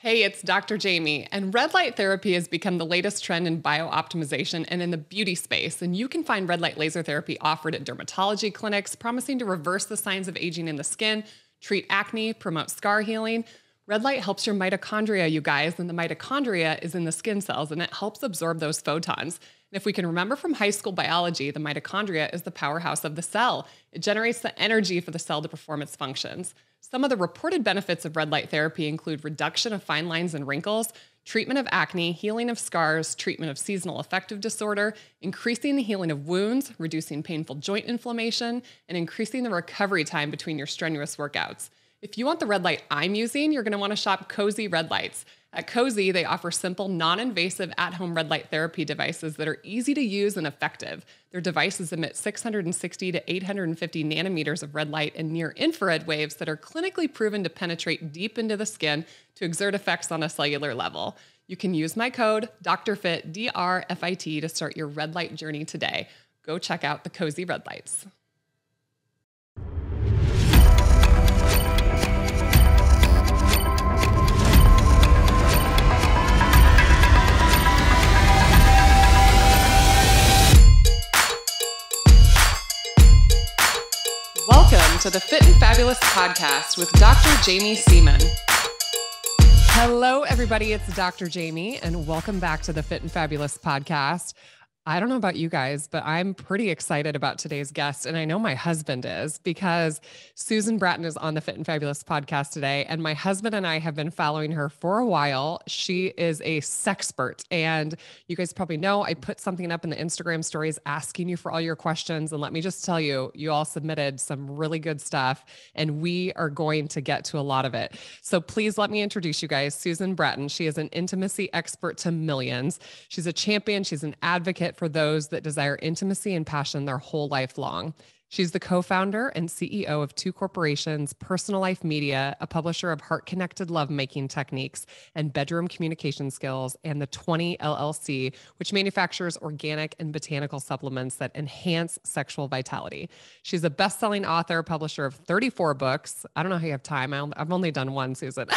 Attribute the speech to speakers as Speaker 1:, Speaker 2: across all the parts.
Speaker 1: Hey, it's Dr. Jaime, and red light therapy has become the latest trend in biooptimization and in the beauty space. And you can find red light laser therapy offered at dermatology clinics, promising to reverse the signs of aging in the skin, treat acne, promote scar healing. Red light helps your mitochondria, you guys, and the mitochondria is in the skin cells, and it helps absorb those photons. And if we can remember from high school biology, the mitochondria is the powerhouse of the cell. It generates the energy for the cell to perform its functions. Some of the reported benefits of red light therapy include reduction of fine lines and wrinkles, treatment of acne, healing of scars, treatment of seasonal affective disorder, increasing the healing of wounds, reducing painful joint inflammation, and increasing the recovery time between your strenuous workouts. If you want the red light I'm using, you're going to want to shop Cozy Red Lights. At Cozy, they offer simple, non-invasive at-home red light therapy devices that are easy to use and effective. Their devices emit 660 to 850 nanometers of red light and near-infrared waves that are clinically proven to penetrate deep into the skin to exert effects on a cellular level. You can use my code DRFIT, DRFIT, to start your red light journey today. Go check out the Cozy Red Lights. Welcome to the Fit and Fabulous podcast with Dr. Jaime Seaman. Hello, everybody. It's Dr. Jaime, and welcome back to the Fit and Fabulous podcast. I don't know about you guys, but I'm pretty excited about today's guest. And I know my husband is, because Susan Bratton is on the Fit and Fabulous podcast today. And my husband and I have been following her for a while. She is a sexpert. And you guys probably know I put something up in the Instagram stories asking you for all your questions. And let me just tell you, you all submitted some really good stuff, and we are going to get to a lot of it. So please let me introduce you guys, Susan Bratton. She is an intimacy expert to millions. She's a champion. She's an advocate for those that desire intimacy and passion their whole life long. She's the co-founder and CEO of two corporations, Personal Life Media, a publisher of heart-connected lovemaking techniques and bedroom communication skills, and the 20 LLC, which manufactures organic and botanical supplements that enhance sexual vitality. She's a best-selling author, publisher of 34 books. I don't know how you have time. I've only done one, Susan.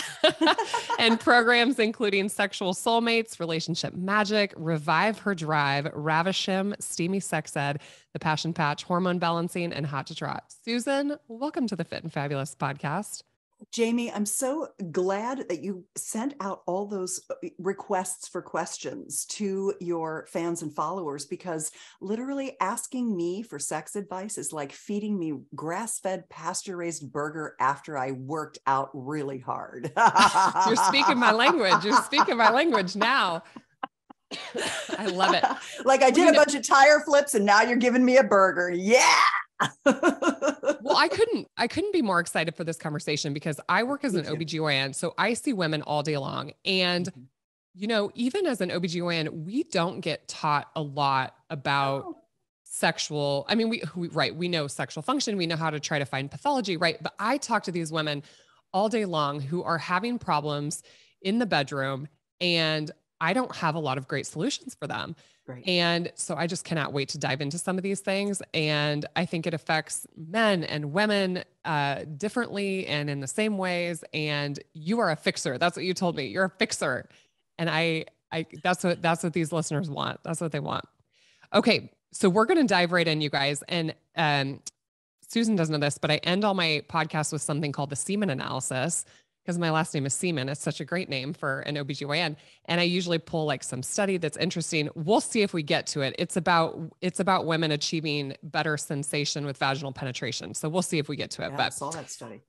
Speaker 1: And programs including Sexual Soulmates, Relationship Magic, Revive Her Drive, Ravish Him, Steamy Sex Ed, The Passion Patch, Hormone Balancing, and Hot to Trot. Susan, welcome to the Fit and Fabulous podcast.
Speaker 2: Jaime, I'm so glad that you sent out all those requests for questions to your fans and followers, because literally asking me for sex advice is like feeding me grass-fed, pasture-raised burger after I worked out really hard.
Speaker 1: You're speaking my language. You're speaking my language now. I love it.
Speaker 2: Like I did a bunch of tire flips and now you're giving me a burger. Yeah.
Speaker 1: Well, I couldn't be more excited for this conversation, because I work as an OBGYN. So I see women all day long. And, you know, even as an OBGYN, we don't get taught a lot about sexual. I mean, we know sexual function. We know how to try to find pathology, right? But I talk to these women all day long who are having problems in the bedroom, and I don't have a lot of great solutions for them.
Speaker 2: Right.
Speaker 1: And so I just cannot wait to dive into some of these things. And I think it affects men and women differently and in the same ways. And you are a fixer. That's what you told me. You're a fixer. And that's what these listeners want. That's what they want. Okay. So we're going to dive right in, you guys. And Susan doesn't know this, but I end all my podcasts with something called the semen analysis, because my last name is Seaman. It's such a great name for an OBGYN. And I usually pull like some study that's interesting. We'll see if we get to it. It's about women achieving better sensation with vaginal penetration. So we'll see if we get to it.
Speaker 2: Yeah,
Speaker 1: but
Speaker 2: I saw that study.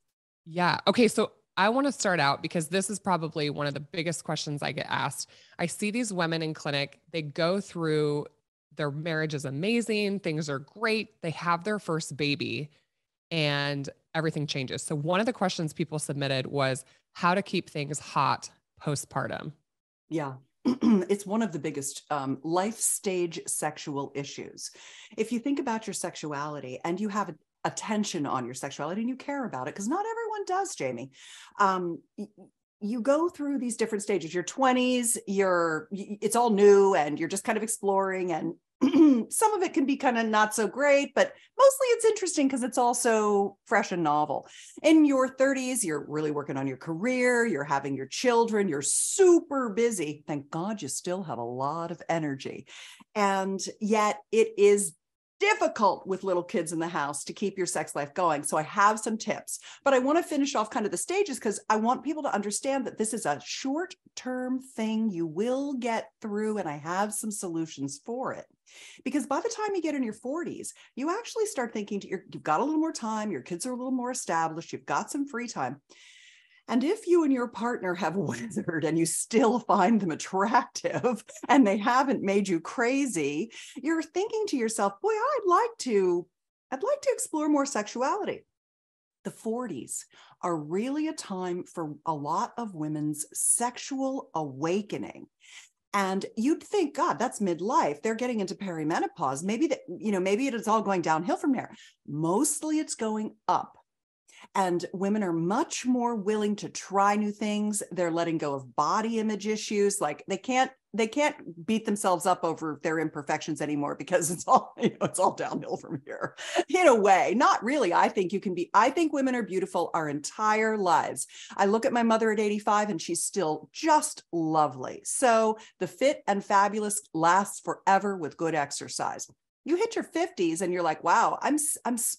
Speaker 1: Yeah. Okay. So I want to start out, because this is probably one of the biggest questions I get asked. I see these women in clinic, they go through, their marriage is amazing. Things are great. They have their first baby, and everything changes. So one of the questions people submitted was how to keep things hot postpartum.
Speaker 2: Yeah. It's one of the biggest life stage sexual issues. If you think about your sexuality and you have attention on your sexuality and you care about it, because not everyone does, Jaime. You go through these different stages. Your 20s, it's all new and you're just kind of exploring, and Some of it can be kind of not so great, but mostly it's interesting because it's also fresh and novel. In your 30s, you're really working on your career, you're having your children, you're super busy. Thank God you still have a lot of energy. And yet it is difficult with little kids in the house to keep your sex life going. So I have some tips, but I want to finish off kind of the stages because I want people to understand that this is a short-term thing you will get through, and I have some solutions for it. Because by the time you get in your 40s, you actually start thinking you've got a little more time, your kids are a little more established, you've got some free time. And if you and your partner have withered and you still find them attractive and they haven't made you crazy, you're thinking to yourself, boy, I'd like to explore more sexuality. The 40s are really a time for a lot of women's sexual awakening. And you'd think, God, that's midlife. They're getting into perimenopause. Maybe it is all going downhill from there. Mostly it's going up. And women are much more willing to try new things. They're letting go of body image issues. Like they can't beat themselves up over their imperfections anymore because it's all downhill from here. In a way, not really. I think women are beautiful our entire lives. I look at my mother at 85 and she's still just lovely. So the fit and fabulous lasts forever with good exercise. You hit your 50s and you're like, wow, I'm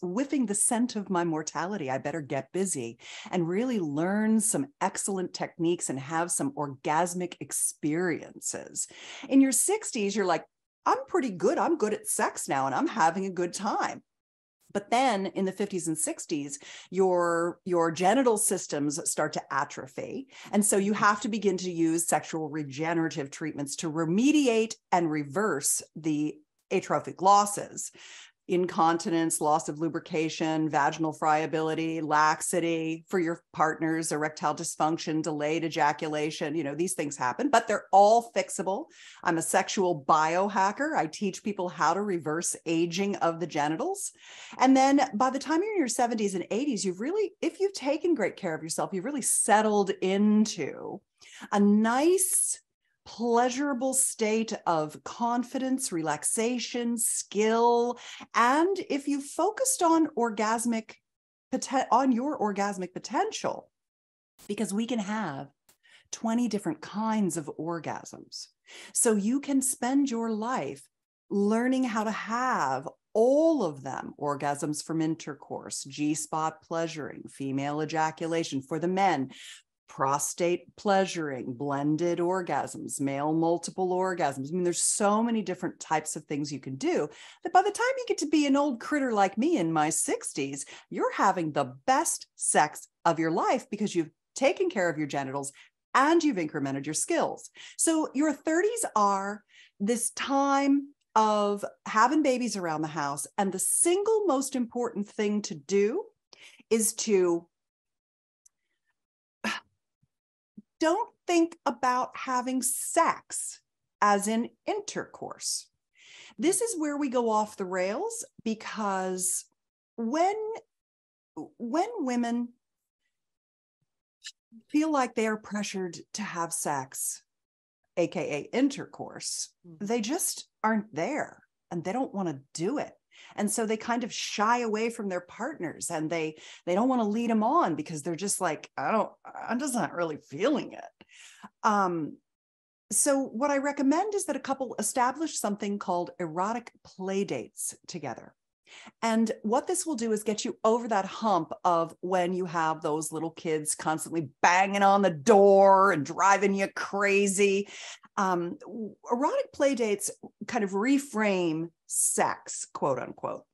Speaker 2: whiffing the scent of my mortality. I better get busy and really learn some excellent techniques and have some orgasmic experiences. In your 60s, you're like, I'm pretty good. I'm good at sex now and I'm having a good time. But then in the 50s and 60s, your genital systems start to atrophy. And so you have to begin to use sexual regenerative treatments to remediate and reverse the atrophic losses, incontinence, loss of lubrication, vaginal friability, laxity for your partners, erectile dysfunction, delayed ejaculation. These things happen, but they're all fixable. I'm a sexual biohacker. I teach people how to reverse aging of the genitals. And then by the time you're in your 70s and 80s, if you've taken great care of yourself, you've really settled into a nice, pleasurable state of confidence, relaxation, skill. And if you focused on your orgasmic potential, because we can have 20 different kinds of orgasms. So you can spend your life learning how to have all of them: orgasms from intercourse, G-spot pleasuring, female ejaculation for the men, prostate pleasuring, blended orgasms, male multiple orgasms. I mean, there's so many different types of things you can do that by the time you get to be an old critter like me in my 60s, you're having the best sex of your life because you've taken care of your genitals and you've incremented your skills. So your 30s are this time of having babies around the house. And the single most important thing to do is to don't think about having sex as in intercourse. This is where we go off the rails, because when women feel like they are pressured to have sex, aka intercourse, they just aren't there and they don't want to do it. And so they kind of shy away from their partners and they don't want to lead them on because they're just like, I'm just not really feeling it. So what I recommend is that a couple establish something called erotic play dates together. And what this will do is get you over that hump of when you have those little kids constantly banging on the door and driving you crazy. Erotic play dates kind of reframe sex, quote unquote,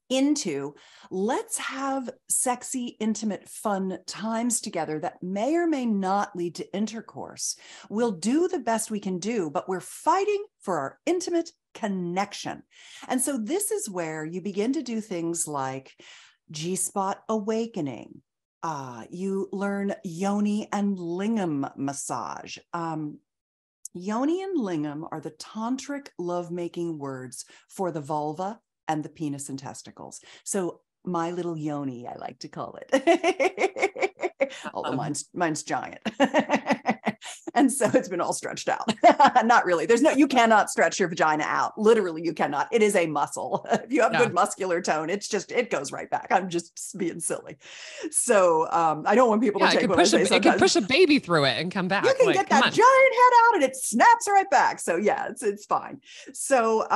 Speaker 2: into let's have sexy, intimate, fun times together that may or may not lead to intercourse. We'll do the best we can do, but we're fighting for our intimate connection. And so this is where you begin to do things like G-spot awakening. You learn yoni and lingam massage. Yoni and lingam are the tantric lovemaking words for the vulva and the penis and testicles. So my little yoni, I like to call it, although mine's giant. And So it's been all stretched out. Not really. You cannot stretch your vagina out. Literally, you cannot. It is a muscle. If you have good muscular tone, it goes right back. I'm just being silly. So I don't want people to take what I say sometimes.
Speaker 1: It could push a baby through it and come back.
Speaker 2: You can get that giant head out and it snaps right back. So yeah, it's fine. So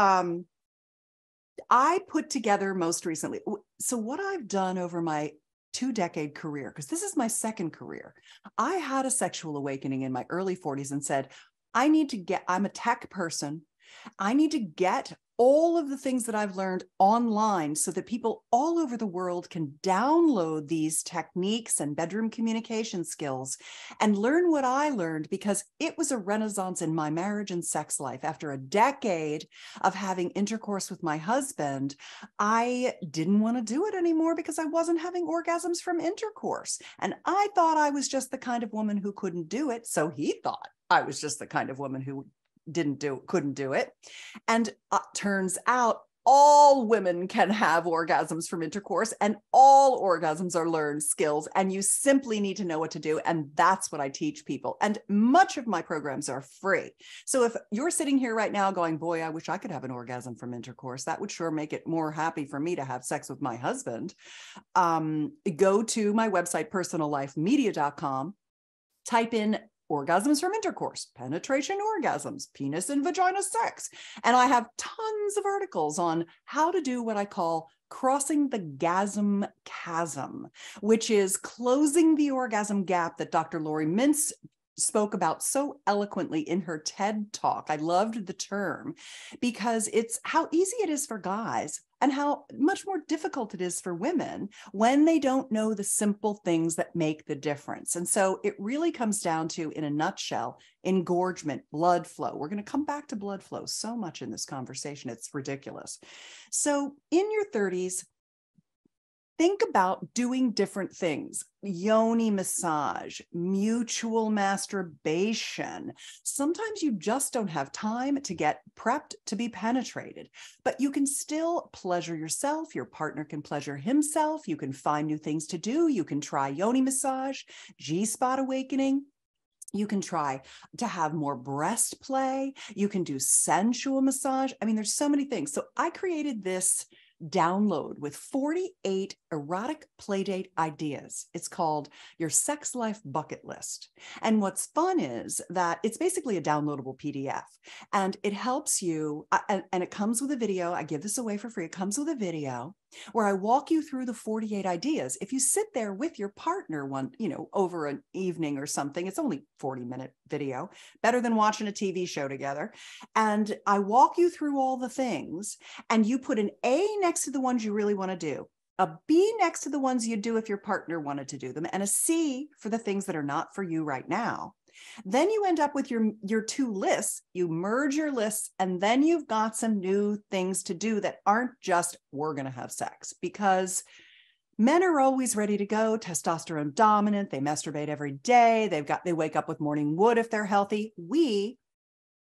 Speaker 2: I put together most recently. So what I've done over my 2-decade career, because this is my second career, I had a sexual awakening in my early 40s and said, I'm a tech person. I need to get all of the things that I've learned online so that people all over the world can download these techniques and bedroom communication skills and learn what I learned, because it was a renaissance in my marriage and sex life. After a decade of having intercourse with my husband, I didn't want to do it anymore because I wasn't having orgasms from intercourse. And I thought I was just the kind of woman who couldn't do it. So he thought I was just the kind of woman who couldn't do it. And turns out all women can have orgasms from intercourse, and all orgasms are learned skills, and you simply need to know what to do. And that's what I teach people. And much of my programs are free. So if you're sitting here right now going, boy, I wish I could have an orgasm from intercourse, that would sure make it more happy for me to have sex with my husband. Go to my website, personallifemedia.com, type in orgasms from intercourse, penetration orgasms, penis and vagina sex. And I have tons of articles on how to do what I call crossing the gasm chasm, which is closing the orgasm gap that Dr. Lori Mintz spoke about so eloquently in her TED talk. I loved the term because it's how easy it is for guys and how much more difficult it is for women when they don't know the simple things that make the difference. And so it really comes down to, in a nutshell, engorgement, blood flow. We're going to come back to blood flow so much in this conversation. It's ridiculous. So in your 30s, think about doing different things: yoni massage, mutual masturbation. Sometimes you just don't have time to get prepped to be penetrated, but you can still pleasure yourself. Your partner can pleasure himself. You can find new things to do. You can try yoni massage, G-spot awakening. You can try to have more breast play. You can do sensual massage. I mean, there's so many things. So I created this download with 48 erotic playdate ideas. It's called Your Sex Life Bucket List. And what's fun is that it's basically a downloadable PDF, and it helps you, and it comes with a video. I give this away for free. It comes with a video where I walk you through the 48 ideas. If you sit there with your partner over an evening or something, it's only 40-minute video, better than watching a TV show together. And I walk you through all the things, and you put an A next to the ones you really want to do, a B next to the ones you'd do if your partner wanted to do them, and a C for the things that are not for you right now. Then you end up with your two lists. You merge your lists, and then you've got some new things to do that aren't just, we're going to have sex, because men are always ready to go, testosterone dominant. They masturbate every day. They wake up with morning wood if they're healthy.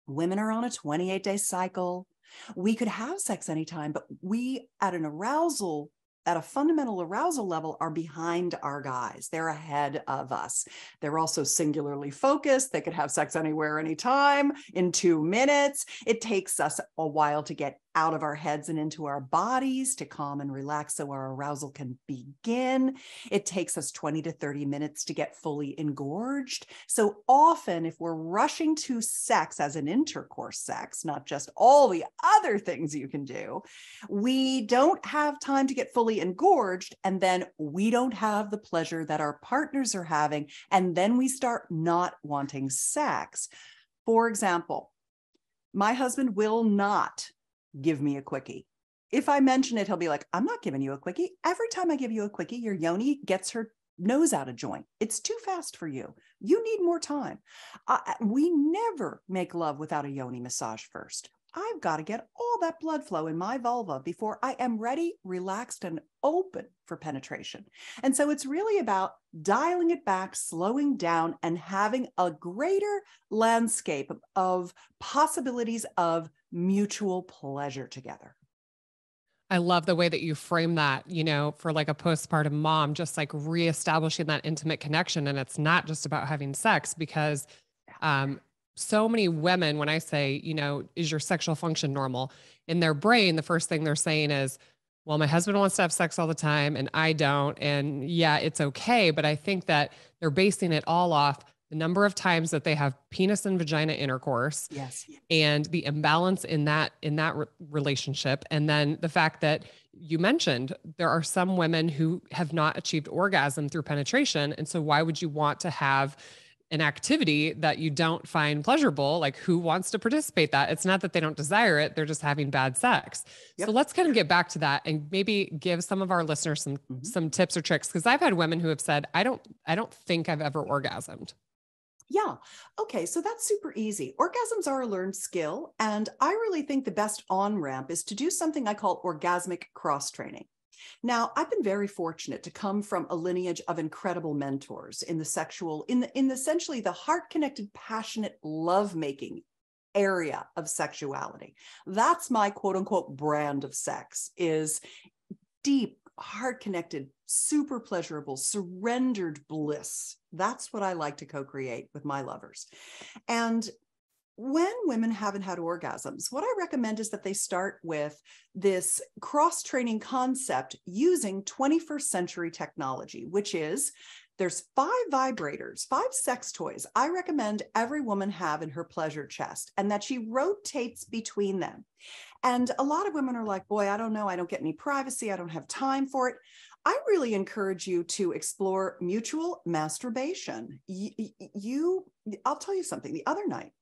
Speaker 2: Women are on a 28-day cycle. We could have sex anytime, but we, at a fundamental arousal level, are behind our guys. They're ahead of us. They're also singularly focused. They could have sex anywhere, anytime, in 2 minutes. It takes us a while to get out of our heads and into our bodies to calm and relax so our arousal can begin. It takes us 20 to 30 minutes to get fully engorged. So often, if we're rushing to sex as an intercourse sex, not just all the other things you can do, we don't have time to get fully engorged, and then we don't have the pleasure that our partners are having, and then we start not wanting sex. For example, my husband will not give me a quickie. If I mention it, he'll be like, I'm not giving you a quickie. Every time I give you a quickie, your yoni gets her nose out of joint. It's too fast for you. You need more time. We never make love without a yoni massage first. I've got to get all that blood flow in my vulva before I am ready, relaxed, and open for penetration. And so it's really about dialing it back, slowing down, and having a greater landscape of possibilities of mutual pleasure together.
Speaker 1: I love the way that you frame that, for like a postpartum mom, just like reestablishing that intimate connection. And it's not just about having sex, because So many women, when I say, is your sexual function normal? In their brain, the first thing they're saying is, well, my husband wants to have sex all the time and I don't. And yeah, it's okay. But I think that they're basing it all off the number of times that they have penis and vagina intercourse.
Speaker 2: Yes.
Speaker 1: And the imbalance in that relationship. And then the fact that you mentioned there are some women who have not achieved orgasm through penetration. And so why would you want to have an activity that you don't find pleasurable? Like, who wants to participate that? It's not that they don't desire it. They're just having bad sex. Yep. So let's kind of get back to that and maybe give some of our listeners some tips or tricks. Cause I've had women who have said, I don't think I've ever orgasmed.
Speaker 2: Yeah. Okay. So that's super easy. Orgasms are a learned skill. And I really think the best on-ramp is to do something I call orgasmic cross-training. Now, I've been very fortunate to come from a lineage of incredible mentors in the sexual, in essentially the heart-connected, passionate lovemaking area of sexuality. That's my quote unquote brand of sex, is deep, heart-connected, super pleasurable, surrendered bliss. That's what I like to co-create with my lovers. And when women haven't had orgasms, what I recommend is that they start with this cross-training concept using 21st century technology, which is there's 5 vibrators, 5 sex toys I recommend every woman have in her pleasure chest, and that she rotates between them. And a lot of women are like, boy, I don't know. I don't get any privacy. I don't have time for it. I really encourage you to explore mutual masturbation. I'll tell you something. The other night,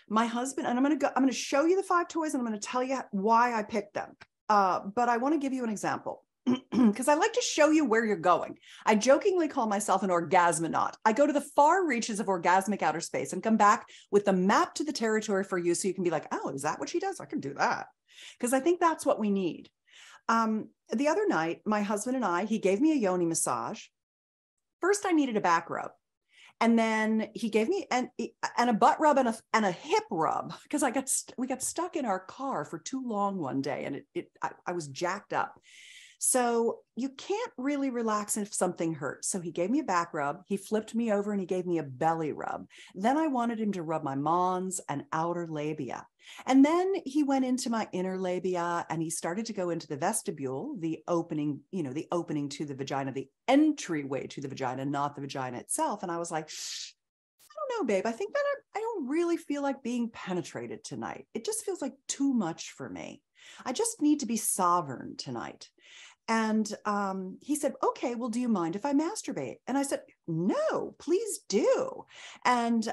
Speaker 2: my husband, and I'm going to show you the 5 toys and I'm going to tell you why I picked them. But I want to give you an example because I like to show you where you're going. I jokingly call myself an orgasmanaut. I go to the far reaches of orgasmic outer space and come back with the map to the territory for you. So you can be like, oh, is that what she does? I can do that. Because I think that's what we need. The other night, my husband and he gave me a yoni massage. First, I needed a back rub. And then he gave me and a butt rub and a hip rub because we got stuck in our car for too long one day and I was jacked up. So you can't really relax if something hurts. So he gave me a back rub. He flipped me over and he gave me a belly rub. Then I wanted him to rub my mons and outer labia. And then he went into my inner labia and he started to go into the vestibule, the opening to the vagina, the entryway to the vagina, not the vagina itself. And I was like, I don't know, babe. I think that I don't really feel like being penetrated tonight. It just feels like too much for me. I just need to be sovereign tonight. And he said, okay, well, do you mind if I masturbate? And I said, no, please do. And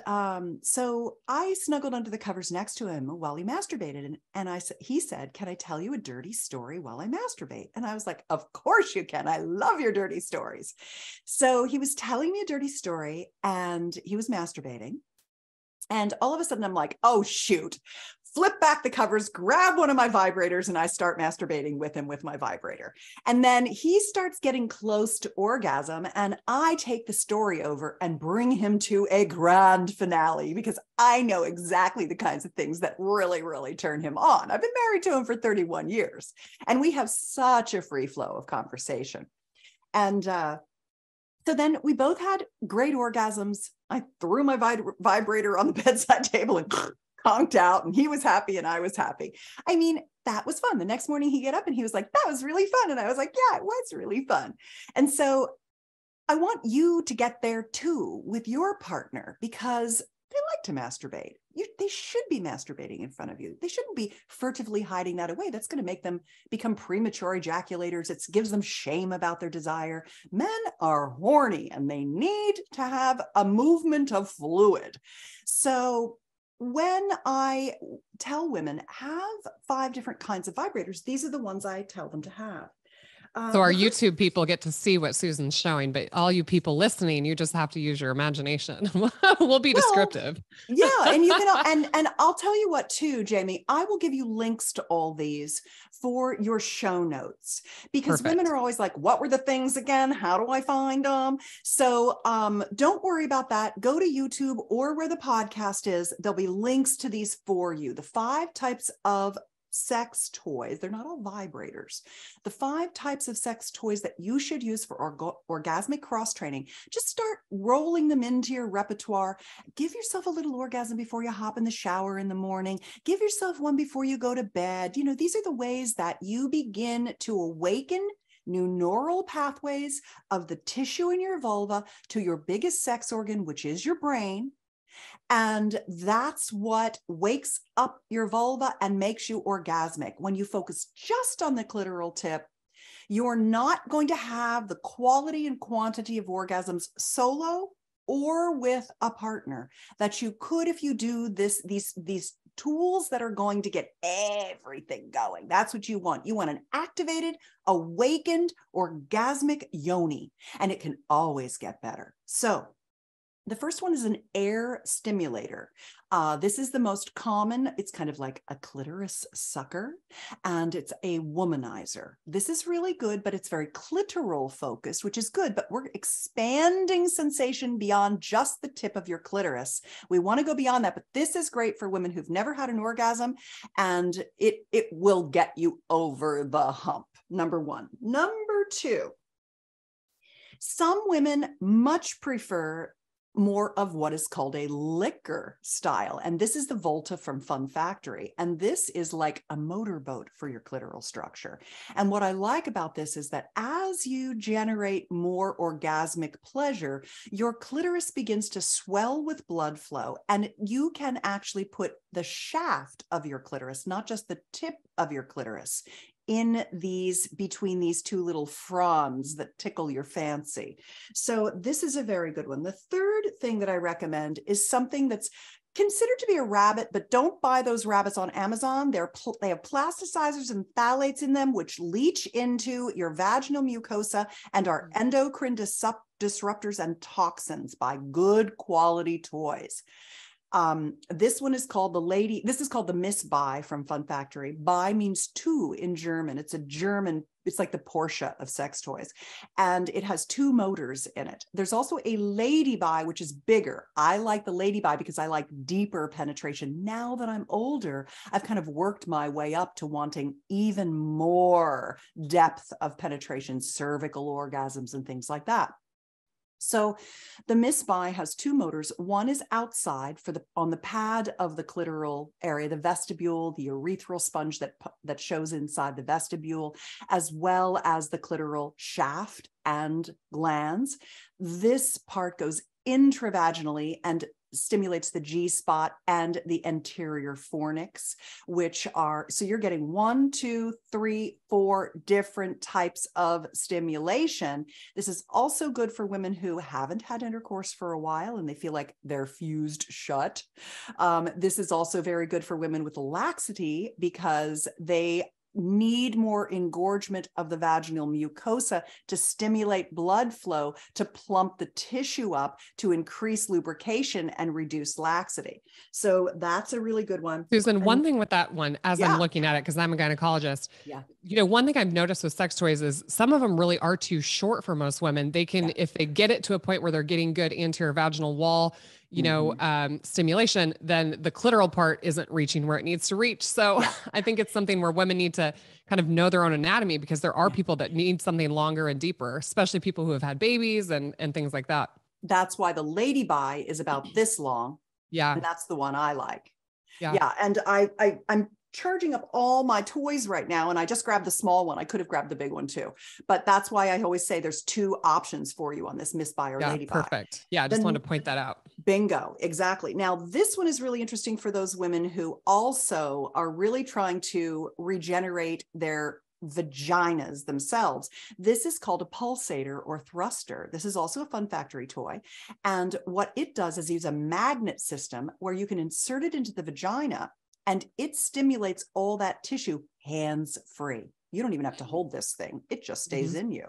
Speaker 2: so I snuggled under the covers next to him while he masturbated. And he said, can I tell you a dirty story while I masturbate? And I was like, of course you can. I love your dirty stories. So he was telling me a dirty story and he was masturbating. And all of a sudden I'm like, oh, shoot. Flip back the covers, grab one of my vibrators, and I start masturbating with him with my vibrator. And then he starts getting close to orgasm, and I take the story over and bring him to a grand finale because I know exactly the kinds of things that really, really turn him on. I've been married to him for 31 years, and we have such a free flow of conversation. And so then we both had great orgasms. I threw my vibrator on the bedside table and conked out, and he was happy and I was happy. I mean, that was fun. The next morning he got up and he was like, that was really fun. And I was like, yeah, it was really fun. And so I want you to get there too with your partner because they like to masturbate. They should be masturbating in front of you. They shouldn't be furtively hiding that away. That's going to make them become premature ejaculators. It gives them shame about their desire. Men are horny and they need to have a movement of fluid. So when I tell women have 5 different kinds of vibrators, these are the ones I tell them to have.
Speaker 1: So our YouTube people get to see what Susan's showing, but all you people listening, you just have to use your imagination. We'll be descriptive.
Speaker 2: Yeah. And you can, and I'll tell you what too, Jaime, I will give you links to all these for your show notes because Perfect. Women are always like, what were the things again? How do I find them? So don't worry about that. Go to YouTube or where the podcast is. There'll be links to these for you. The 5 types of sex toys, they're not all vibrators. The 5 types of sex toys that you should use for orgasmic cross training, just start rolling them into your repertoire. Give yourself a little orgasm before you hop in the shower in the morning. Give yourself one before you go to bed. You know, these are the ways that you begin to awaken new neural pathways of the tissue in your vulva to your biggest sex organ, which is your brain. And that's what wakes up your vulva and makes you orgasmic. When you focus just on the clitoral tip, you're not going to have the quality and quantity of orgasms solo or with a partner that you could if you do these tools that are going to get everything going. That's what you want. You want an activated, awakened, orgasmic yoni, and it can always get better. So the first one is an air stimulator. This is the most common. It's kind of like a clitoris sucker, and it's a womanizer. This is really good, but it's very clitoral focused, which is good, but we're expanding sensation beyond just the tip of your clitoris. We want to go beyond that, but this is great for women who've never had an orgasm, and it will get you over the hump. Number 1. Number 2, some women much prefer more of what is called a liquor style. And this is the Volta from Fun Factory. And this is like a motorboat for your clitoral structure. And what I like about this is that as you generate more orgasmic pleasure, your clitoris begins to swell with blood flow. And you can actually put the shaft of your clitoris, not just the tip of your clitoris, in between these 2 little fronds that tickle your fancy. So this is a very good one. The third thing that I recommend is something that's considered to be a rabbit, but don't buy those rabbits on Amazon. They have plasticizers and phthalates in them, which leach into your vaginal mucosa and are endocrine disruptors and toxins. Buy good quality toys. This one is called this is called the Miss Bi from Fun Factory. Bi means 2 in German. It's like the Porsche of sex toys. And it has 2 motors in it. There's also a Lady Bi, which is bigger. I like the Lady Bi because I like deeper penetration. Now that I'm older, I've kind of worked my way up to wanting even more depth of penetration, cervical orgasms and things like that. So the Miss Bi has 2 motors. One is outside on the pad of the clitoral area, the vestibule, the urethral sponge that shows inside the vestibule, as well as the clitoral shaft and glands. This part goes intravaginally and stimulates the G-spot and the anterior fornix, which are, so you're getting 1, 2, 3, 4 different types of stimulation. This is also good for women who haven't had intercourse for a while and they feel like they're fused shut. This is also very good for women with laxity because they need more engorgement of the vaginal mucosa to stimulate blood flow, to plump the tissue up, to increase lubrication and reduce laxity. So that's a really good one.
Speaker 1: Susan, one thing with that one, as I'm looking at it, because I'm a gynecologist, one thing I've noticed with sex toys is some of them really are too short for most women. They can, if they get it to a point where they're getting good anterior vaginal wall, stimulation, then the clitoral part isn't reaching where it needs to reach. So I think it's something where women need to kind of know their own anatomy, because there are people that need something longer and deeper, especially people who have had babies and things like that.
Speaker 2: That's why the Lady Bi is about this long.
Speaker 1: Yeah.
Speaker 2: And that's the one I like.
Speaker 1: Yeah.
Speaker 2: And I'm charging up all my toys right now, and I just grabbed the small one. I could have grabbed the big one too, but that's why I always say there's 2 options for you on this Miss Bi or Lady Bi.
Speaker 1: Perfect. Yeah, I just wanted to point that out.
Speaker 2: Bingo, exactly. Now this one is really interesting for those women who also are really trying to regenerate their vaginas themselves. This is called a pulsator or thruster. This is also a Fun Factory toy. And what it does is use a magnet system where you can insert it into the vagina and it stimulates all that tissue hands-free. You don't even have to hold this thing. It just stays in you.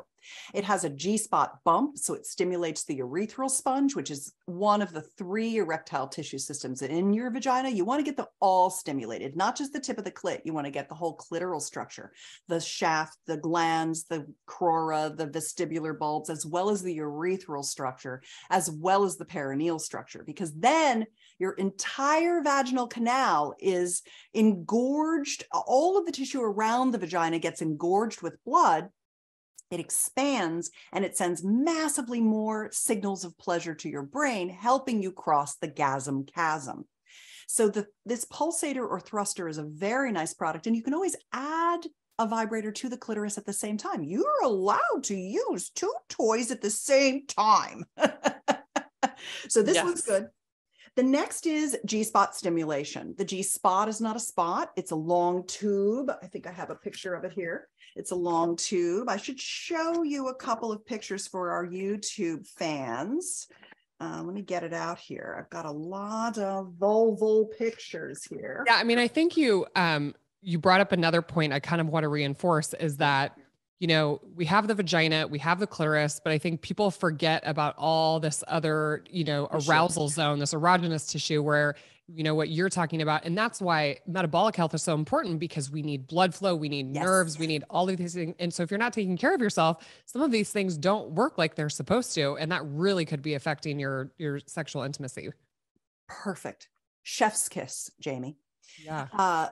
Speaker 2: It has a G-spot bump, so it stimulates the urethral sponge, which is one of the 3 erectile tissue systems in your vagina. You want to get them all stimulated, not just the tip of the clit. You want to get the whole clitoral structure, the shaft, the glands, the crura, the vestibular bulbs, as well as the urethral structure, as well as the perineal structure, because then your entire vaginal canal is engorged. All of the tissue around the vagina gets engorged with blood. It expands and it sends massively more signals of pleasure to your brain, helping you cross the gasm chasm. So this pulsator or thruster is a very nice product, and you can always add a vibrator to the clitoris at the same time. You're allowed to use 2 toys at the same time. So this one's good. The next is G-spot stimulation. The G-spot is not a spot. It's a long tube. I think I have a picture of it here. It's a long tube. I should show you a couple of pictures for our YouTube fans. Let me get it out here. I've got a lot of vulval pictures here.
Speaker 1: Yeah, I mean, I think you brought up another point I kind of want to reinforce is that, you know, we have the vagina, we have the clitoris, but I think people forget about all this other, you know, arousal zone, this erogenous tissue where, you know, what you're talking about. And that's why metabolic health is so important, because we need blood flow, we need nerves, we need all of these things. And so if you're not taking care of yourself, some of these things don't work like they're supposed to. And that really could be affecting your sexual intimacy.
Speaker 2: Perfect. Chef's kiss, Jaime.
Speaker 1: Yeah.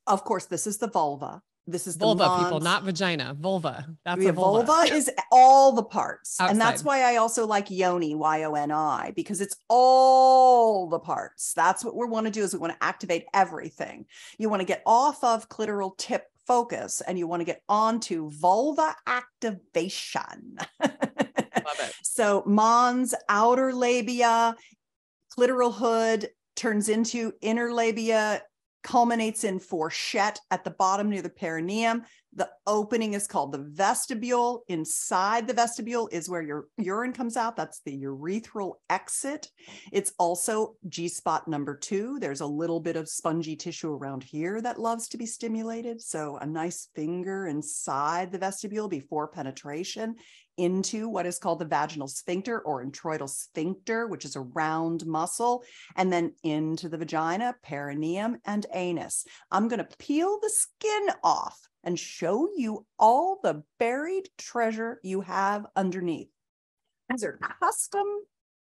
Speaker 2: Of course, this is the vulva. This is
Speaker 1: vulva,
Speaker 2: the
Speaker 1: people, not vagina. Vulva. That's
Speaker 2: a vulva. Vulva is all the parts.
Speaker 1: Outside.
Speaker 2: And that's why I also like yoni, Y-O-N-I, because it's all the parts. That's what we want to do, is we want to activate everything. You want to get off of clitoral tip focus and you want to get onto vulva activation.
Speaker 1: Love it.
Speaker 2: So mons, outer labia, clitoral hood turns into inner labia, culminates in fourchette at the bottom near the perineum. The opening is called the vestibule. Inside the vestibule is where your urine comes out. That's the urethral exit. It's also G-spot number 2. There's a little bit of spongy tissue around here that loves to be stimulated. So a nice finger inside the vestibule before penetration into what is called the vaginal sphincter or introital sphincter, which is a round muscle, and then into the vagina, perineum, and anus. I'm going to peel the skin off and show you all the buried treasure you have underneath. These are custom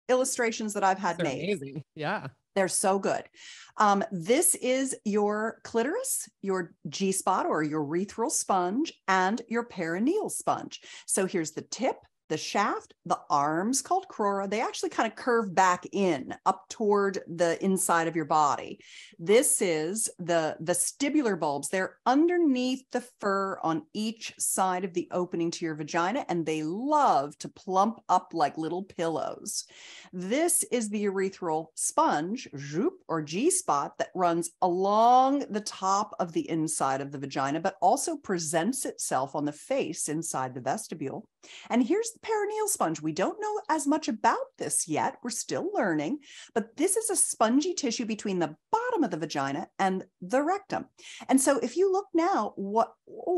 Speaker 2: illustrations that I've had made.
Speaker 1: Amazing. Yeah.
Speaker 2: They're so good. This is your clitoris, your G-spot or your urethral sponge, and your perineal sponge. So here's the tip, the shaft, the arms called crura. They actually kind of curve back in up toward the inside of your body. This is the vestibular bulbs. They're underneath the fur on each side of the opening to your vagina, and they love to plump up like little pillows. This is the urethral sponge, or G-spot, that runs along the top of the inside of the vagina, but also presents itself on the face inside the vestibule. And here's the perineal sponge. We don't know as much about this yet. We're still learning, but this is a spongy tissue between the bottom of the vagina and the rectum. And so if you look now,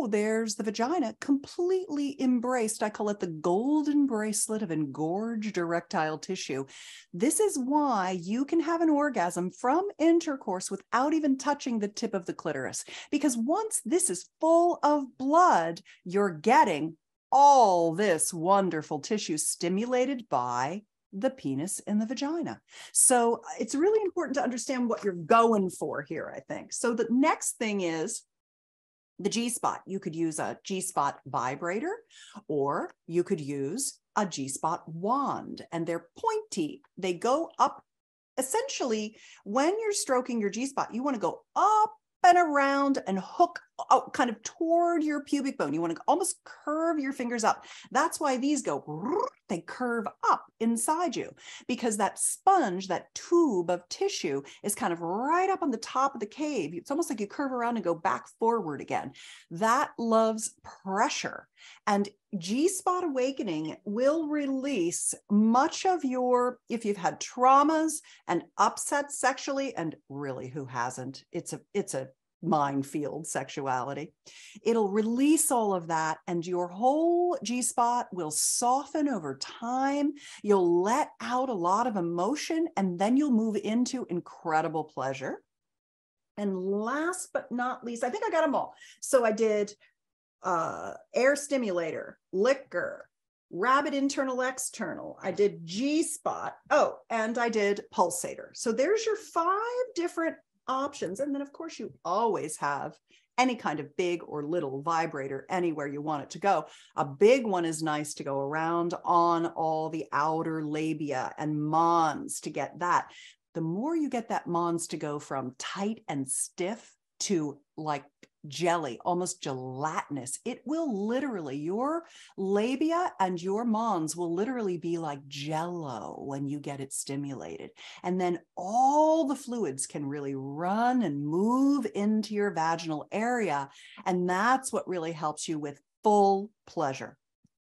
Speaker 2: there's the vagina completely embraced. I call it the golden bracelet of engorged erectile tissue. This is why you can have an orgasm from intercourse without even touching the tip of the clitoris, because once this is full of blood, you're getting all this wonderful tissue stimulated by the penis in the vagina. So it's really important to understand what you're going for here, I think. So the next thing is the G-spot. You could use a G-spot vibrator, or you could use a G-spot wand, and they're pointy. They go up. Essentially, when you're stroking your G-spot, you want to go up and around and hook out kind of toward your pubic bone. You want to almost curve your fingers up. That's why these go, they curve up inside you, because that sponge, that tube of tissue is kind of right up on the top of the cave. It's almost like you curve around and go back forward again. That loves pressure. And G-spot awakening will release much of your, if you've had traumas and upsets sexually, and really who hasn't, it's a minefield, sexuality. It'll release all of that, and your whole G-spot will soften over time. You'll let out a lot of emotion, and then you'll move into incredible pleasure. And last but not least, I think I got them all. So I did air stimulator, liquor, rabbit internal external. I did G-spot. Oh, and I did pulsator. So there's your 5 different options. And then of course you always have any kind of big or little vibrator anywhere you want it to go. A big one is nice to go around on all the outer labia and mons to get that. The more you get that mons to go from tight and stiff to like jelly, almost gelatinous, it will literally, your labia and your mons will literally be like jello when you get it stimulated. And then all the fluids can really run and move into your vaginal area. And that's what really helps you with full pleasure.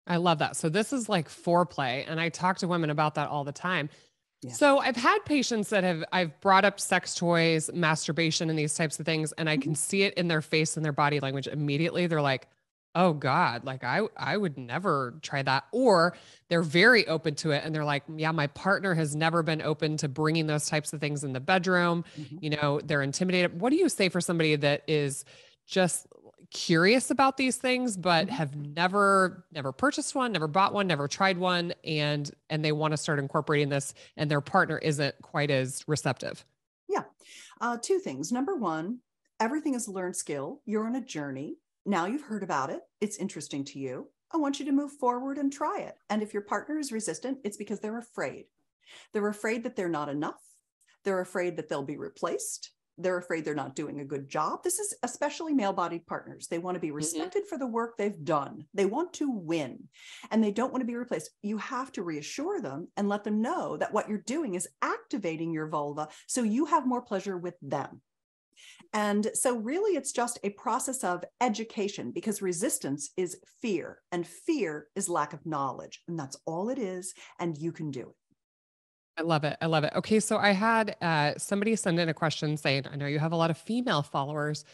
Speaker 1: I love that. So this is like foreplay. And I talk to women about that all the time.
Speaker 2: Yeah.
Speaker 1: So I've had patients that I've brought up sex toys, masturbation, and these types of things, and I can see it in their face and their body language immediately. They're like, oh God, like I would never try that. Or they're very open to it. And they're like, yeah, my partner has never been open to bringing those types of things in the bedroom. You know, they're intimidated. What do you say for somebody that is just curious about these things, but have never purchased one, never bought one, never tried one, and they want to start incorporating this, and their partner isn't quite as receptive?
Speaker 2: Yeah. 2 things. Number 1, everything is a learned skill. You're on a journey. Now you've heard about it. It's interesting to you. I want you to move forward and try it. And if your partner is resistant, it's because they're afraid. They're afraid that they're not enough. They're afraid that they'll be replaced. They're afraid they're not doing a good job. This is especially male-bodied partners. They want to be respected for the work they've done. They want to win, and they don't want to be replaced. You have to reassure them and let them know that what you're doing is activating your vulva so you have more pleasure with them. And so really it's just a process of education, because resistance is fear, and fear is lack of knowledge. And that's all it is. And you can do it.
Speaker 1: I love it. I love it. Okay. So I had somebody send in a question saying, I know you have a lot of female followers,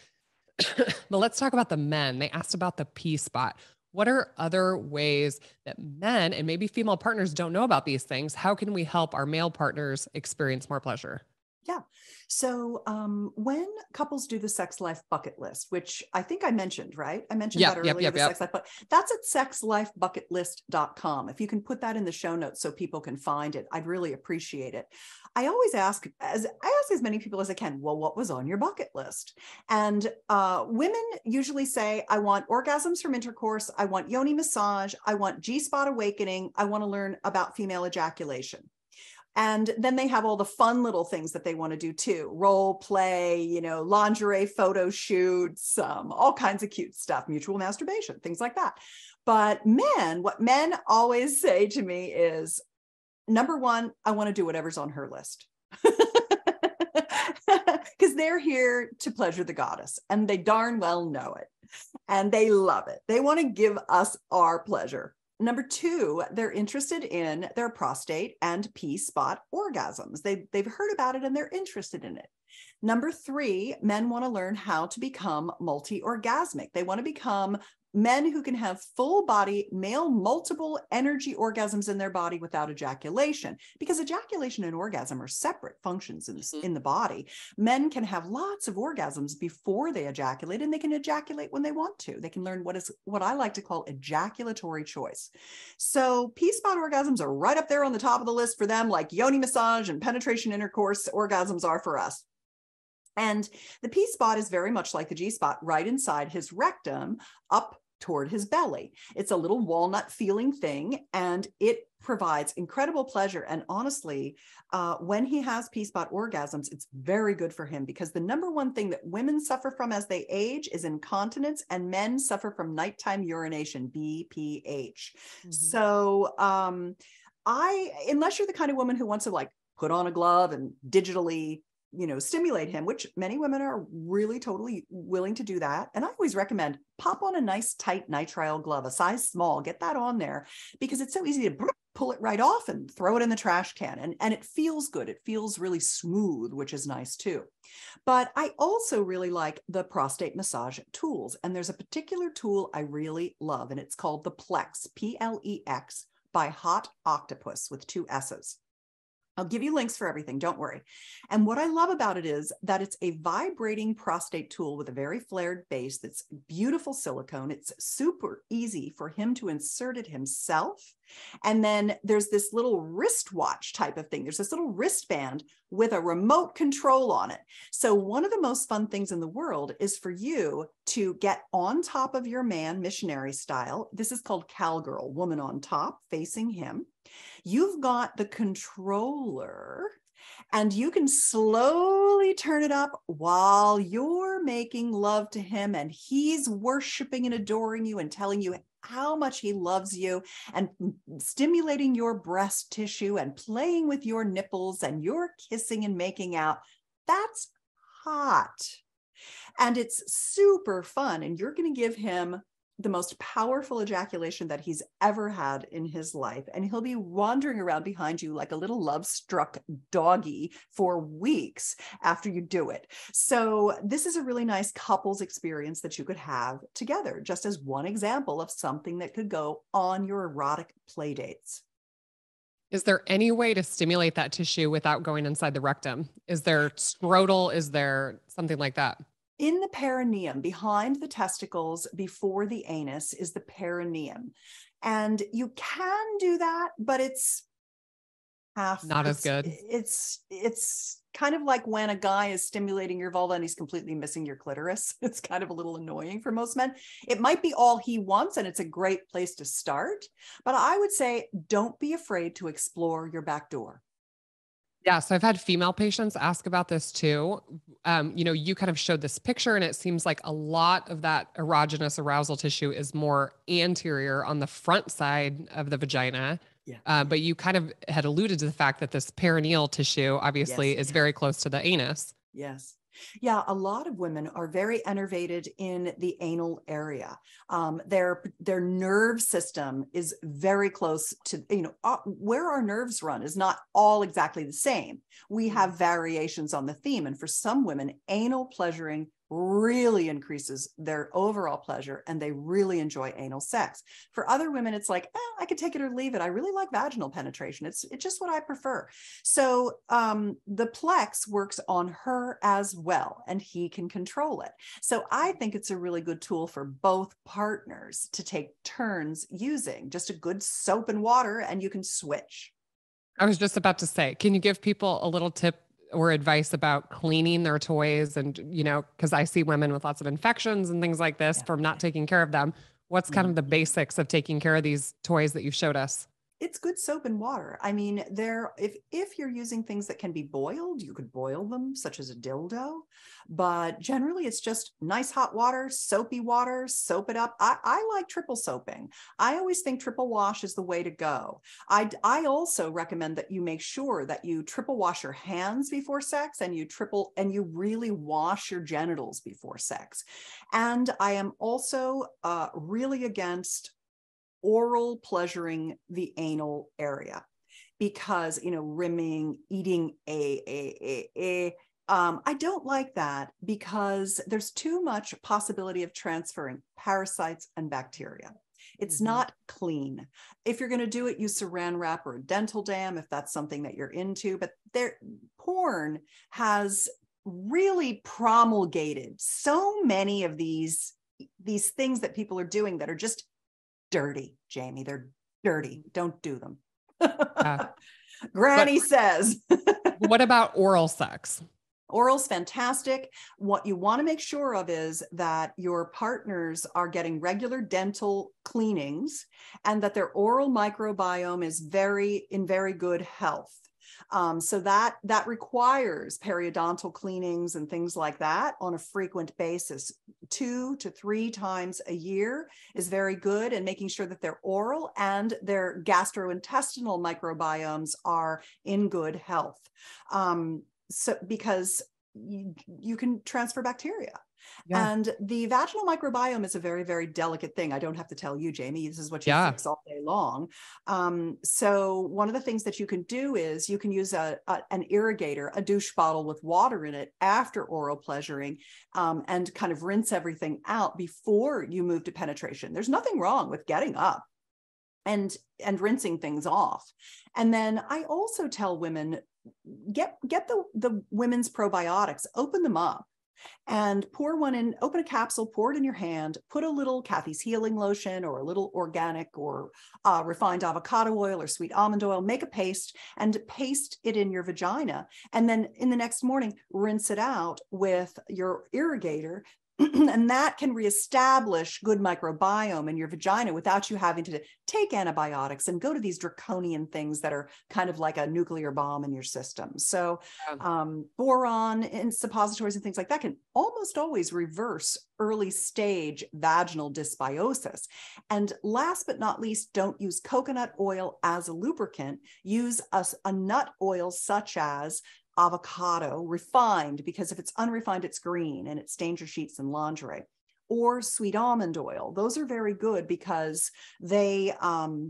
Speaker 1: but let's talk about the men. They asked about the P-spot. What are other ways that men and maybe female partners don't know about these things? How can we help our male partners experience more pleasure?
Speaker 2: Yeah. So when couples do the sex life bucket list, which I think I mentioned, right? I mentioned that earlier, the sex life, but that's at sexlifebucketlist.com. If you can put that in the show notes so people can find it, I'd really appreciate it. I always ask, as many people as I can, well, what was on your bucket list? And women usually say, I want orgasms from intercourse. I want yoni massage. I want G-spot awakening. I want to learn about female ejaculation. And then they have all the fun little things that they want to do too. Role play, lingerie photo shoots, all kinds of cute stuff, mutual masturbation, things like that. But what men always say to me is, number 1, I want to do whatever's on her list. Because they're here to pleasure the goddess, and they darn well know it. And they love it. They want to give us our pleasure. Number 2, they're interested in their prostate and P-spot orgasms. They've heard about it and they're interested in it. Number 3, men want to learn how to become multi-orgasmic. They want to become men who can have full body, male, multiple energy orgasms in their body without ejaculation, because ejaculation and orgasm are separate functions in the body. Men can have lots of orgasms before they ejaculate, and they can ejaculate when they want to. They can learn what I like to call ejaculatory choice. So P-spot orgasms are right up there on the top of the list for them, like yoni massage and penetration intercourse orgasms are for us. And the P-spot is very much like the G-spot, right inside his rectum, up toward his belly. It's a little walnut feeling thing, and it provides incredible pleasure. And honestly, when he has P-spot orgasms, it's very good for him, because the number 1 thing that women suffer from as they age is incontinence, and men suffer from nighttime urination, BPH. So unless you're the kind of woman who wants to put on a glove and digitally stimulate him, which many women are really totally willing to do that. And I always recommend pop on a nice tight nitrile glove, a size small, get that on there, because it's so easy to pull it right off and throw it in the trash can. And it feels good. It feels really smooth, which is nice too. But I also really like the prostate massage tools. And there's a particular tool I really love, and it's called the Plex, Plex, by Hot Octopus with 2 S's. I'll give you links for everything, don't worry. And what I love about it is that it's a vibrating prostate tool with a very flared base that's beautiful silicone. It's super easy for him to insert it himself. And then there's this little wristwatch type of thing. There's this little wristband with a remote control on it. So one of the most fun things in the world is for you to get on top of your man, missionary style. This is called cowgirl, woman on top, facing him. You've got the controller, and you can slowly turn it up while you're making love to him, and he's worshiping and adoring you and telling you how much he loves you and stimulating your breast tissue and playing with your nipples, and you're kissing and making out. That's hot. And it's super fun. And you're going to give him the most powerful ejaculation that he's ever had in his life. And he'll be wandering around behind you like a little love-struck doggy for weeks after you do it. So this is a really nice couples experience that you could have together, just as one example of something that could go on your erotic play dates.
Speaker 1: Is there any way to stimulate that tissue without going inside the rectum? Is there scrotal? Is there something like that?
Speaker 2: In the perineum, behind the testicles, before the anus, is the perineum. And you can do that, but it's
Speaker 1: not as good.
Speaker 2: It's kind of like when a guy is stimulating your vulva and he's completely missing your clitoris. It's kind of a little annoying for most men. It might be all he wants, and it's a great place to start. But I would say, don't be afraid to explore your back door.
Speaker 1: Yeah. So I've had female patients ask about this too. You kind of showed this picture, and it seems like a lot of that erogenous arousal tissue is more anterior on the front side of the vagina. Yeah. But you kind of had alluded to the fact that this perineal tissue obviously is very close to the anus.
Speaker 2: Yes. Yeah, a lot of women are very enervated in the anal area. Their nerve system is very close to, where our nerves run is not all exactly the same. We have variations on the theme. And for some women, anal pleasuring really increases their overall pleasure, and they really enjoy anal sex. For other women, it's like, I could take it or leave it. I really like vaginal penetration. It's just what I prefer. So the Plex works on her as well, and he can control it. So I think it's a really good tool for both partners to take turns using. Just a good soap and water, and you can switch.
Speaker 1: I was just about to say, can you give people a little tip or advice about cleaning their toys? And, because I see women with lots of infections and things like this from not taking care of them. What's kind of the basics of taking care of these toys that you showed us?
Speaker 2: It's good soap and water. I mean, if you're using things that can be boiled, you could boil them, such as a dildo. But generally, it's just nice hot water, soapy water, soap it up. I like triple soaping. I always think triple wash is the way to go. I also recommend that you make sure that you triple wash your hands before sex, and you really wash your genitals before sex. And I am also really against oral pleasuring the anal area, because, rimming, eating I don't like that, because there's too much possibility of transferring parasites and bacteria. It's not clean. If you're going to do it, use saran wrap or a dental dam, if that's something that you're into. But porn has really promulgated so many of these things that people are doing that are just dirty, Jaime. They're dirty. Don't do them. Granny says.
Speaker 1: What about oral sex?
Speaker 2: Oral's fantastic. What you want to make sure of is that your partners are getting regular dental cleanings, and that their oral microbiome is in very good health. So that requires periodontal cleanings and things like that on a frequent basis. 2 to 3 times a year is very good, and making sure that their oral and their gastrointestinal microbiomes are in good health. So because you can transfer bacteria.
Speaker 1: Yeah.
Speaker 2: And the vaginal microbiome is a very, very delicate thing. I don't have to tell you, Jamie, this is what you fix all day long. So one of the things that you can do is you can use an irrigator, a douche bottle with water in it after oral pleasuring, and kind of rinse everything out before you move to penetration. There's nothing wrong with getting up and rinsing things off. And then I also tell women, get the women's probiotics, open them up and pour one in, open a capsule, pour it in your hand, put a little Kathy's Healing Lotion or a little organic or refined avocado oil or sweet almond oil, make a paste and paste it in your vagina. And then in the next morning, rinse it out with your irrigator. And that can reestablish good microbiome in your vagina without you having to take antibiotics and go to these draconian things that are kind of like a nuclear bomb in your system. So boron and suppositories and things like that can almost always reverse early stage vaginal dysbiosis. And last but not least, don't use coconut oil as a lubricant. Use a nut oil such as avocado, refined, because if it's unrefined, it's green and it stains your sheets and lingerie, or sweet almond oil. Those are very good because they, I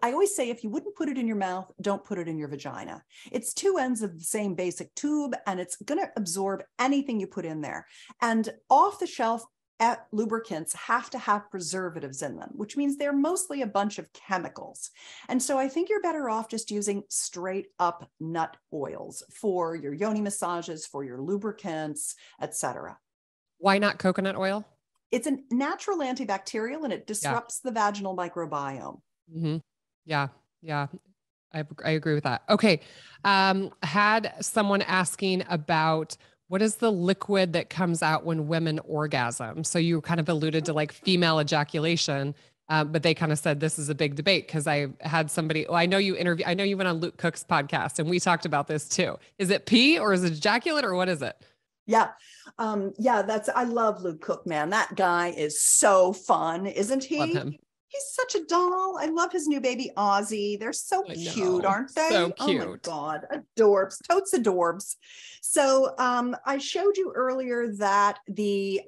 Speaker 2: always say, if you wouldn't put it in your mouth, don't put it in your vagina. It's two ends of the same basic tube and it's going to absorb anything you put in there. And off the shelf lubricants have to have preservatives in them, which means they're mostly a bunch of chemicals. And so I think you're better off just using straight up nut oils for your yoni massages, for your lubricants, etc.
Speaker 1: Why not coconut oil?
Speaker 2: It's a natural antibacterial and it disrupts the vaginal microbiome.
Speaker 1: Mm-hmm. Yeah. Yeah. I agree with that. Okay. Had someone asking about what is the liquid that comes out when women orgasm? So you kind of alluded to like female ejaculation, but they kind of said this is a big debate because I had somebody, I know you went on Luke Cook's podcast and we talked about this too. Is it pee or is it ejaculate or what is it?
Speaker 2: Yeah. I love Luke Cook, man. That guy is so fun, isn't he?
Speaker 1: Love him.
Speaker 2: He's such a doll. I love his new baby, Ozzy. They're so cute, aren't they?
Speaker 1: So cute.
Speaker 2: Oh my God. Adorbs. Totes adorbs. So I showed you earlier that the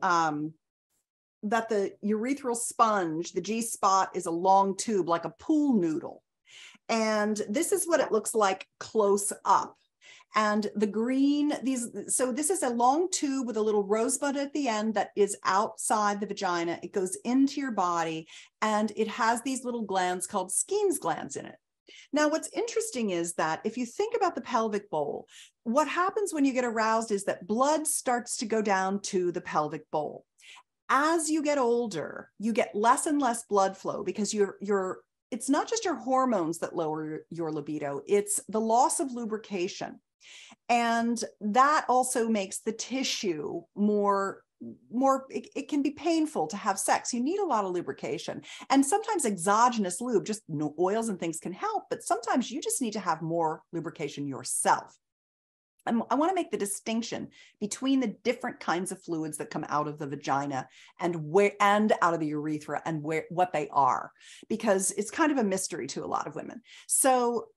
Speaker 2: urethral sponge, the G-spot, is a long tube like a pool noodle. And this is what it looks like close up. And the green, so this is a long tube with a little rosebud at the end that is outside the vagina. It goes into your body and it has these little glands called Skene's glands in it. Now, what's interesting is that if you think about the pelvic bowl, what happens when you get aroused is that blood starts to go down to the pelvic bowl. As you get older, you get less and less blood flow because it's not just your hormones that lower your libido, it's the loss of lubrication. And that also makes the tissue it can be painful to have sex. You need a lot of lubrication. And sometimes exogenous lube, just oils and things, can help, but sometimes you just need to have more lubrication yourself. I want to make the distinction between the different kinds of fluids that come out of the vagina and out of the urethra and what they are, because it's kind of a mystery to a lot of women. So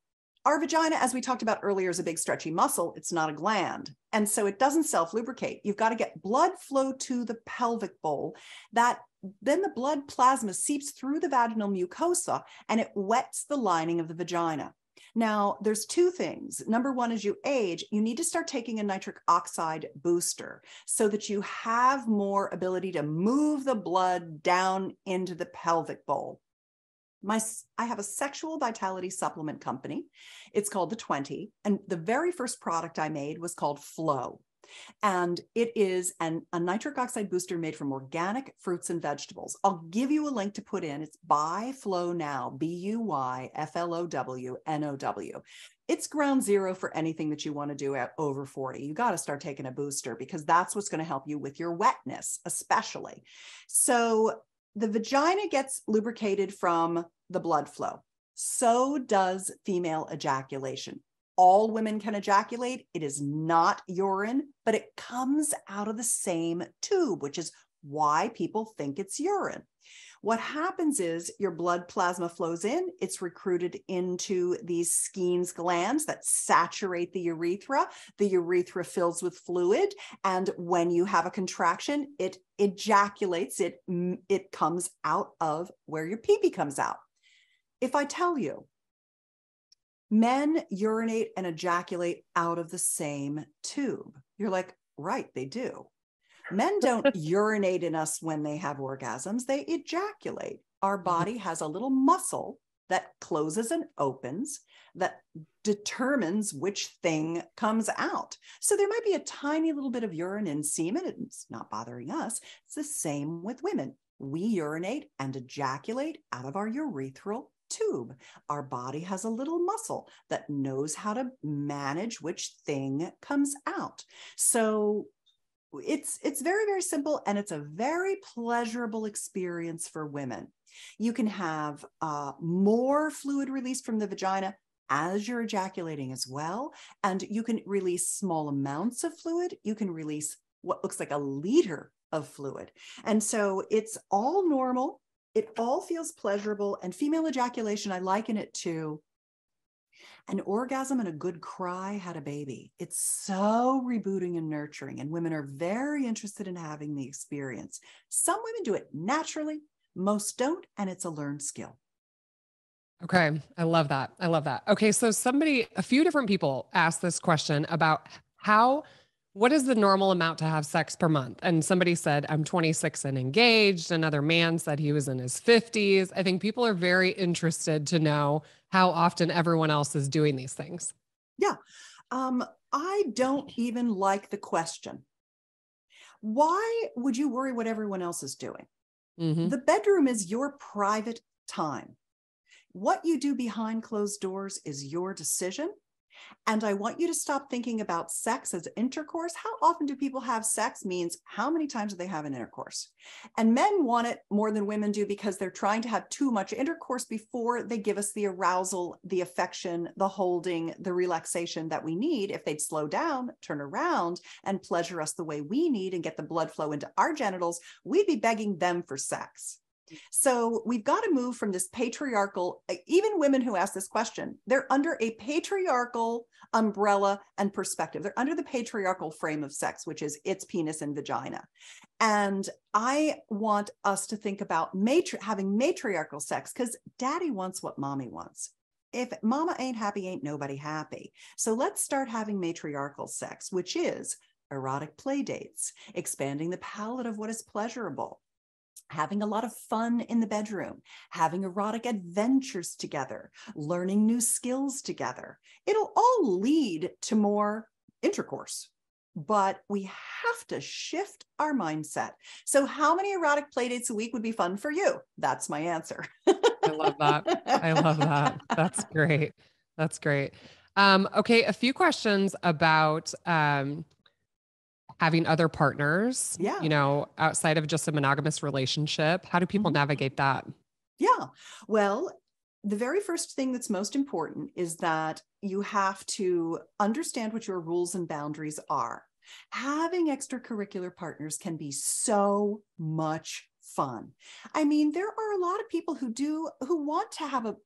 Speaker 2: our vagina, as we talked about earlier, is a big stretchy muscle. It's not a gland. And so it doesn't self-lubricate. You've got to get blood flow to the pelvic bowl. Then the blood plasma seeps through the vaginal mucosa and it wets the lining of the vagina. Now, there's two things. Number one, as you age, you need to start taking a nitric oxide booster so that you have more ability to move the blood down into the pelvic bowl. I have a sexual vitality supplement company. It's called the 20. And the very first product I made was called Flow. And it is a nitric oxide booster made from organic fruits and vegetables. I'll give you a link to put in. It's Buy Flow Now, BUYFLOWNOW. It's ground zero for anything that you want to do at over 40. You got to start taking a booster because that's what's going to help you with your wetness, especially. So the vagina gets lubricated from the blood flow. So does female ejaculation. All women can ejaculate. It is not urine, but it comes out of the same tube, which is why people think it's urine. What happens is your blood plasma flows in, it's recruited into these Skene's glands that saturate the urethra. The urethra fills with fluid, and when you have a contraction, it ejaculates, it comes out of where your pee-pee comes out. If I tell you, men urinate and ejaculate out of the same tube, you're like, right, they do. Men don't urinate in us when they have orgasms, they ejaculate. Our body has a little muscle that closes and opens that determines which thing comes out. So there might be a tiny little bit of urine and semen. It's not bothering us. It's the same with women. We urinate and ejaculate out of our urethral tube. Our body has a little muscle that knows how to manage which thing comes out. So it's very, very simple, and it's a very pleasurable experience for women. You can have more fluid released from the vagina as you're ejaculating as well, and you can release small amounts of fluid. You can release what looks like a liter of fluid, and so it's all normal. It all feels pleasurable, and female ejaculation, I liken it to an orgasm and a good cry had a baby. It's so rebooting and nurturing, and women are very interested in having the experience. Some women do it naturally, most don't, and it's a learned skill.
Speaker 1: Okay. I love that. I love that. Okay. So a few different people asked this question about what is the normal amount to have sex per month? And somebody said, I'm 26 and engaged. Another man said he was in his 50s. I think people are very interested to know how often everyone else is doing these things.
Speaker 2: Yeah. I don't even like the question. Why would you worry what everyone else is doing?
Speaker 1: Mm-hmm.
Speaker 2: The bedroom is your private time. What you do behind closed doors is your decision. And I want you to stop thinking about sex as intercourse. How often do people have sex means how many times do they have an intercourse? And men want it more than women do because they're trying to have too much intercourse before they give us the arousal, the affection, the holding, the relaxation that we need. If they'd slow down, turn around, and pleasure us the way we need and get the blood flow into our genitals, we'd be begging them for sex. So we've got to move from this patriarchal, even women who ask this question, they're under a patriarchal umbrella and perspective. They're under the patriarchal frame of sex, which is its penis and vagina. And I want us to think about having matriarchal sex because daddy wants what mommy wants. If mama ain't happy, ain't nobody happy. So let's start having matriarchal sex, which is erotic play dates, expanding the palette of what is pleasurable, having a lot of fun in the bedroom, having erotic adventures together, learning new skills together. It'll all lead to more intercourse, but we have to shift our mindset. So how many erotic play dates a week would be fun for you? That's my answer.
Speaker 1: I love that. I love that. That's great. That's great. Okay. A few questions about, having other partners, outside of just a monogamous relationship. How do people navigate that?
Speaker 2: Yeah. Well, the very first thing that's most important is that you have to understand what your rules and boundaries are. Having extracurricular partners can be so much fun. I mean, there are a lot of people who want to have a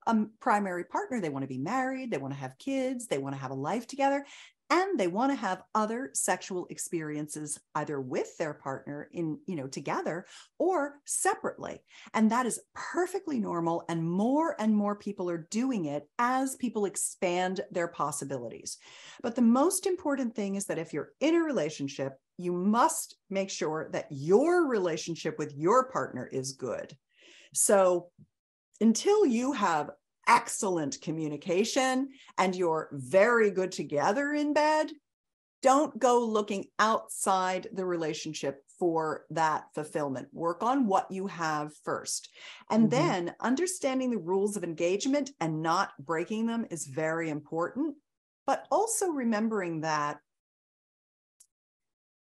Speaker 2: primary partner. They want to be married. They want to have kids. They want to have a life together. And they want to have other sexual experiences either with their partner together or separately. And that is perfectly normal. And more people are doing it as people expand their possibilities. But the most important thing is that if you're in a relationship, you must make sure that your relationship with your partner is good. So until you have excellent communication and you're very good together in bed, don't go looking outside the relationship for that fulfillment. Work on what you have first. And then understanding the rules of engagement and not breaking them is very important, but also remembering that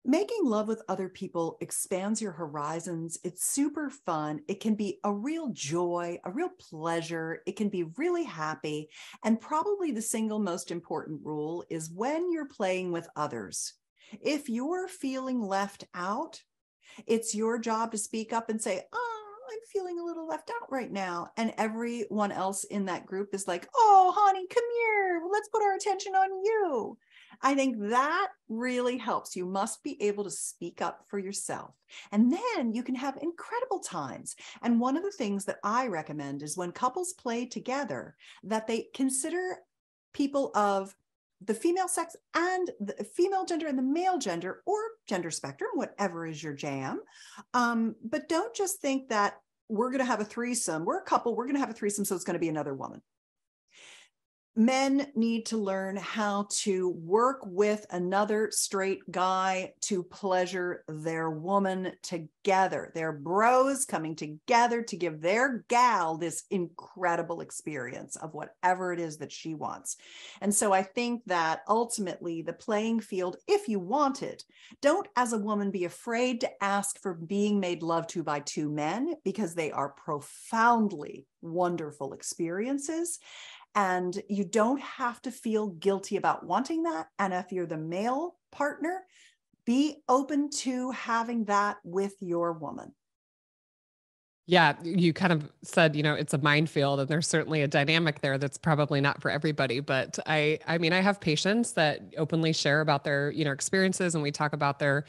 Speaker 2: making love with other people expands your horizons. It's super fun. It can be a real joy, a real pleasure. It can be really happy. And probably the single most important rule is when you're playing with others, if you're feeling left out, it's your job to speak up and say, oh, I'm feeling a little left out right now. And everyone else in that group is like, oh, honey, come here. Let's put our attention on you. I think that really helps. You must be able to speak up for yourself. And then you can have incredible times. And one of the things that I recommend is when couples play together, that they consider people of the female sex and the female gender and the male gender or gender spectrum, whatever is your jam. But don't just think that we're going to have a threesome. We're a couple. We're going to have a threesome. So it's going to be another woman. Men need to learn how to work with another straight guy to pleasure their woman together. Their bros coming together to give their gal this incredible experience of whatever it is that she wants. And so I think that ultimately the playing field, if you want it, don't as a woman be afraid to ask for being made love to by two men, because they are profoundly wonderful experiences. And you don't have to feel guilty about wanting that. And if you're the male partner, be open to having that with your woman.
Speaker 1: Yeah, you kind of said, it's a minefield, and there's certainly a dynamic there that's probably not for everybody. But I mean, I have patients that openly share about their, experiences, and we talk about their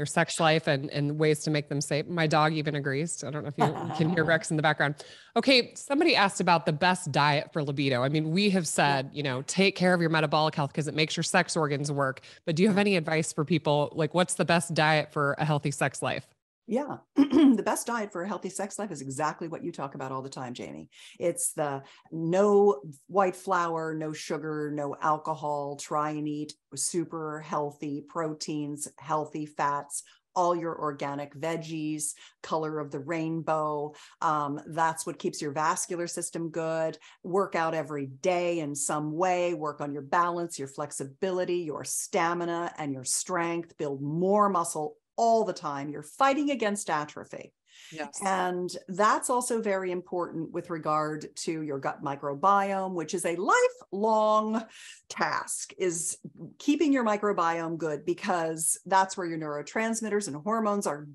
Speaker 1: sex life and ways to make them safe. My dog even agrees. I don't know if you can hear Rex in the background. Okay. Somebody asked about the best diet for libido. I mean, we have said, take care of your metabolic health because it makes your sex organs work. But do you have any advice for people? Like, what's the best diet for a healthy sex life?
Speaker 2: Yeah. The best diet for a healthy sex life is exactly what you talk about all the time, Jaime. It's the no white flour, no sugar, no alcohol, try and eat super healthy proteins, healthy fats, all your organic veggies, color of the rainbow. That's what keeps your vascular system good. Work out every day in some way, work on your balance, your flexibility, your stamina, and your strength, build more muscle all the time. You're fighting against atrophy.
Speaker 1: Yes.
Speaker 2: And that's also very important with regard to your gut microbiome, which is a lifelong task, is keeping your microbiome good, because that's where your neurotransmitters and hormones are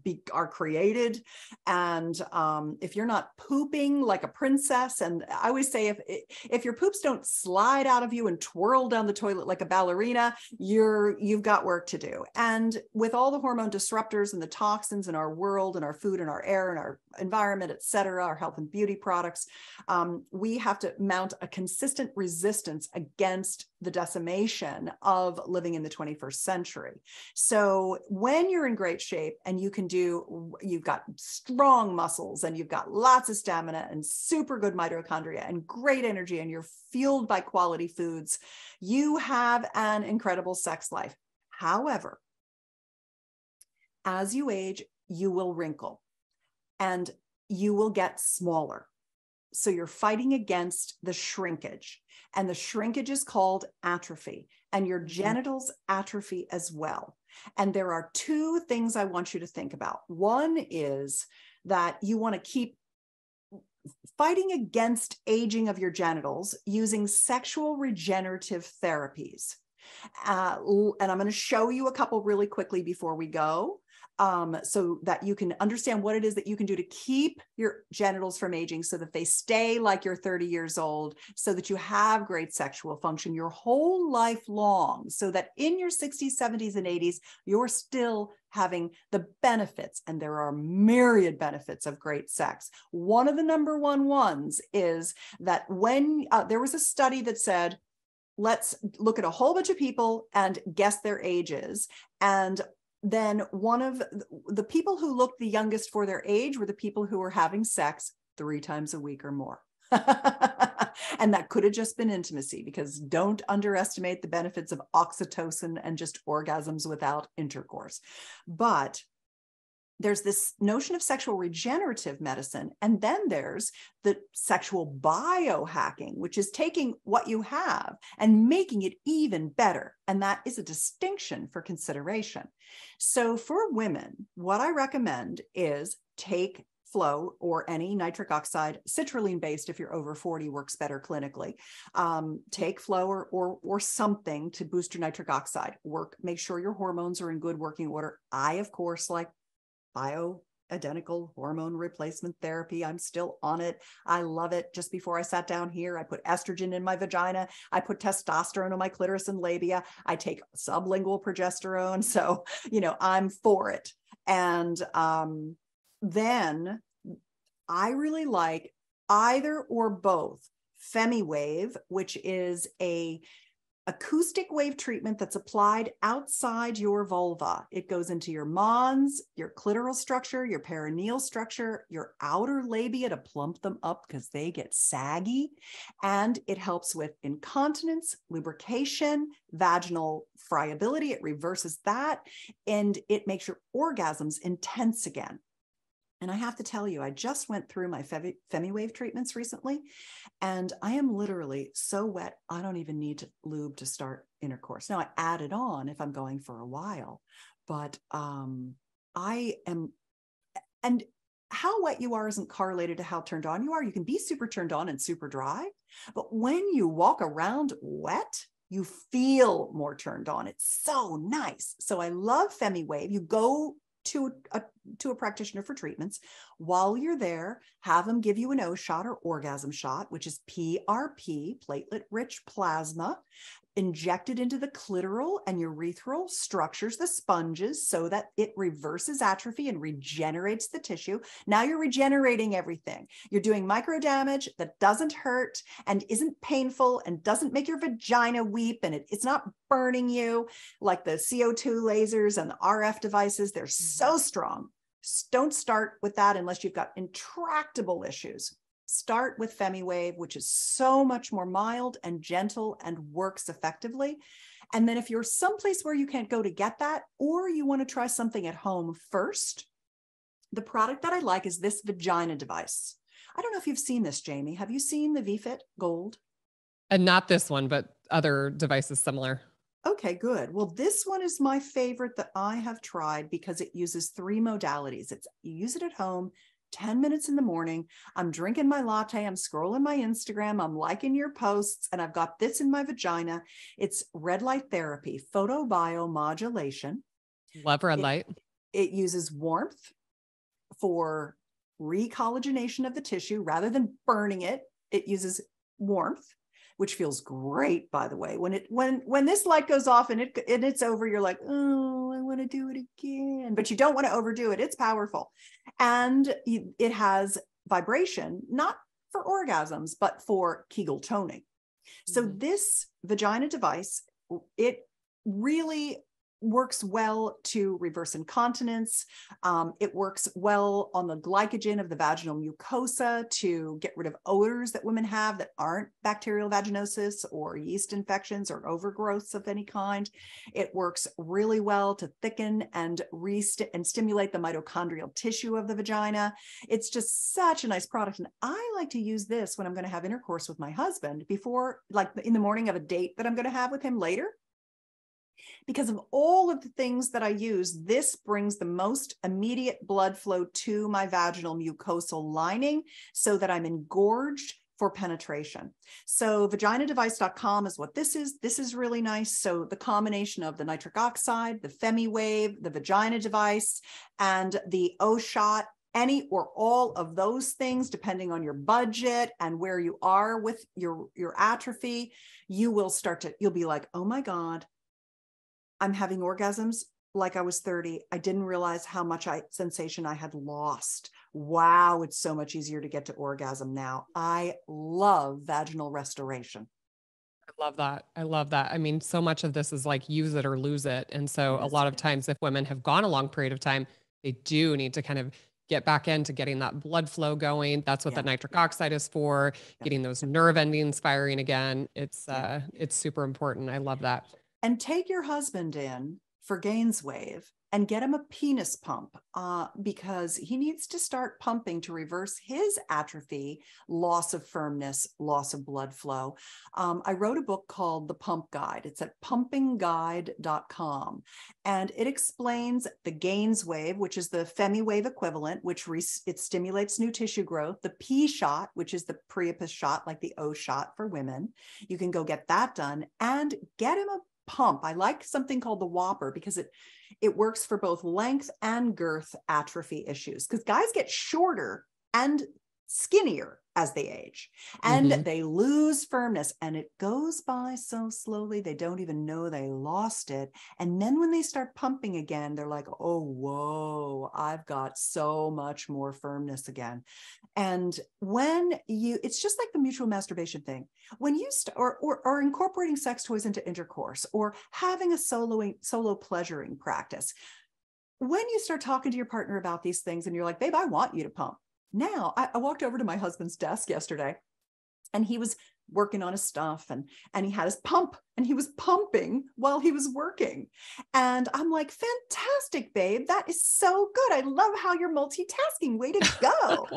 Speaker 2: created. And if you're not pooping like a princess, and I always say if your poops don't slide out of you and twirl down the toilet like a ballerina, you've got work to do. And with all the hormone disruptors and the toxins in our world and our food and our air and our environment, et cetera, our health and beauty products, we have to mount a consistent resistance against the decimation of living in the 21st century. So when you're in great shape and you've got strong muscles and you've got lots of stamina and super good mitochondria and great energy, and you're fueled by quality foods, you have an incredible sex life. However, as you age, you will wrinkle and you will get smaller. So you're fighting against the shrinkage, and the shrinkage is called atrophy, and your genitals atrophy as well. And there are two things I want you to think about. One is that you want to keep fighting against aging of your genitals using sexual regenerative therapies. And I'm going to show you a couple really quickly before we go, so that you can understand what it is that you can do to keep your genitals from aging, so that they stay like you're 30 years old, so that you have great sexual function your whole life long, so that in your 60s, 70s, and 80s, you're still having the benefits. And there are myriad benefits of great sex. One of the number one ones is that when there was a study that said, let's look at a whole bunch of people and guess their ages. And then one of the people who looked the youngest for their age were the people who were having sex 3 times a week or more. And that could have just been intimacy, because don't underestimate the benefits of oxytocin and just orgasms without intercourse. But there's this notion of sexual regenerative medicine. And then there's the sexual biohacking, which is taking what you have and making it even better. And that is a distinction for consideration. So for women, what I recommend is take Flow or any nitric oxide, citrulline based, if you're over 40, works better clinically. Take Flow or something to boost your nitric oxide. Make sure your hormones are in good working order. I, of course, like identical hormone replacement therapy. I'm still on it. I love it. Just before I sat down here, I put estrogen in my vagina. I put testosterone on my clitoris and labia. I take sublingual progesterone. So, I'm for it. And then I really like either or both FemiWave, which is a acoustic wave treatment that's applied outside your vulva. It goes into your mons, your clitoral structure, your perineal structure, your outer labia to plump them up because they get saggy. And it helps with incontinence, lubrication, vaginal friability. It reverses that, and it makes your orgasms intense again. And I have to tell you, I just went through my FemiWave treatments recently, and I am literally so wet, I don't even need to lube to start intercourse. Now, I add it on if I'm going for a while, but I am, and how wet you are isn't correlated to how turned on you are. You can be super turned on and super dry, but when you walk around wet, you feel more turned on. It's so nice. So I love FemiWave. You go to a practitioner for treatments. While you're there, have them give you an O shot or orgasm shot, which is PRP, platelet-rich plasma, injected into the clitoral and urethral structures, the sponges, so that it reverses atrophy and regenerates the tissue. Now you're regenerating everything. You're doing micro damage that doesn't hurt and isn't painful and doesn't make your vagina weep, and it's not burning you like the CO2 lasers and the RF devices. They're so strong. Don't start with that unless you've got intractable issues. Start with FemiWave, which is so much more mild and gentle and works effectively. And then if you're someplace where you can't go to get that, or you want to try something at home first, the product that I like is this vagina device. I don't know if you've seen this, Jaime. Have you seen the VFit Gold?
Speaker 1: And not this one, but other devices similar.
Speaker 2: Okay, good. Well, this one is my favorite that I have tried because it uses 3 modalities. You use it at home, 10 minutes in the morning. I'm drinking my latte. I'm scrolling my Instagram. I'm liking your posts, and I've got this in my vagina. It's red light therapy, photobiomodulation.
Speaker 1: Love red light.
Speaker 2: It uses warmth for recollagenation of the tissue rather than burning it. It uses warmth, which feels great, by the way. When this light goes off and it's over, you're like, oh, I want to do it again. But you don't want to overdo it. It's powerful. And it has vibration, not for orgasms, but for Kegel toning. So this vagina device, it really works well to reverse incontinence. It works well on the glycogen of the vaginal mucosa to get rid of odors that women have that aren't bacterial vaginosis or yeast infections or overgrowths of any kind. It works really well to thicken and stimulate the mitochondrial tissue of the vagina. It's just such a nice product. And I like to use this when I'm going to have intercourse with my husband before, like in the morning of a date that I'm going to have with him later. Because of all of the things that I use, this brings the most immediate blood flow to my vaginal mucosal lining so that I'm engorged for penetration. So vaginadevice.com is what this is. This is really nice. So the combination of the nitric oxide, the FemiWave, the vagina device, and the O-shot, any or all of those things, depending on your budget and where you are with your atrophy, you'll be like, oh my God, I'm having orgasms like I was 30. I didn't realize how much sensation I had lost. Wow, it's so much easier to get to orgasm now. I love vaginal restoration.
Speaker 1: I love that. I love that. I mean, so much of this is like use it or lose it. And so a lot of times if women have gone a long period of time, they do need to kind of get back into getting that blood flow going. That's what the nitric oxide is for, getting those nerve endings firing again. It's super important. I love that.
Speaker 2: And take your husband in for GainsWave and get him a penis pump because he needs to start pumping to reverse his atrophy, loss of firmness, loss of blood flow. I wrote a book called The Pump Guide. It's at pumpingguide.com. And it explains the GainsWave, which is the FemiWave equivalent, which it stimulates new tissue growth, the P shot, which is the Priapus shot, like the O shot for women. You can go get that done and get him a pump. I like something called the Whopper because it works for both length and girth atrophy issues, because guys get shorter and skinnier as they age, and they lose firmness, and it goes by so slowly they don't even know they lost it. And then when they start pumping again, they're like, oh, whoa, I've got so much more firmness again. And when it's just like the mutual masturbation thing, when you or incorporating sex toys into intercourse, or having a solo pleasuring practice, when you start talking to your partner about these things and you're like, babe, I want you to pump. Now, I walked over to my husband's desk yesterday, and he was working on his stuff, and he had his pump, and he was pumping while he was working. And I'm like, fantastic, babe. That is so good. I love how you're multitasking. Way to go.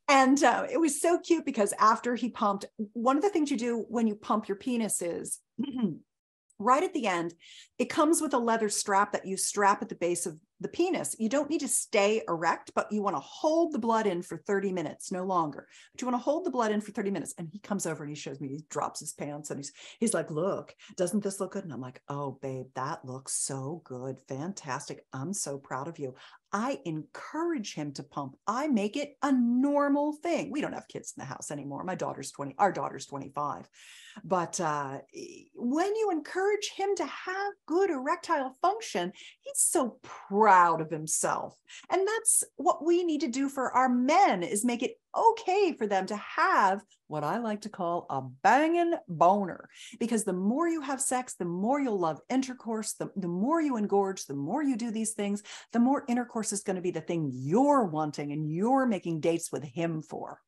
Speaker 2: And it was so cute, because after he pumped, one of the things you do when you pump your penis is right at the end, it comes with a leather strap that you strap at the base of the penis. You don't need to stay erect, but you want to hold the blood in for 30 minutes, no longer. But you want to hold the blood in for 30 minutes. And he comes over and he shows me, he drops his pants, and he's like, look, doesn't this look good? And I'm like, oh, babe, that looks so good. Fantastic. I'm so proud of you. I encourage him to pump. I make it a normal thing. We don't have kids in the house anymore. Our daughter's 25. But when you encourage him to have good erectile function, he's so proud of himself. And that's what we need to do for our men, is make it okay for them to have what I like to call a banging boner. Because the more you have sex, the more you'll love intercourse, the more you engorge, the more you do these things, the more intercourse is going to be the thing you're wanting and you're making dates with him for.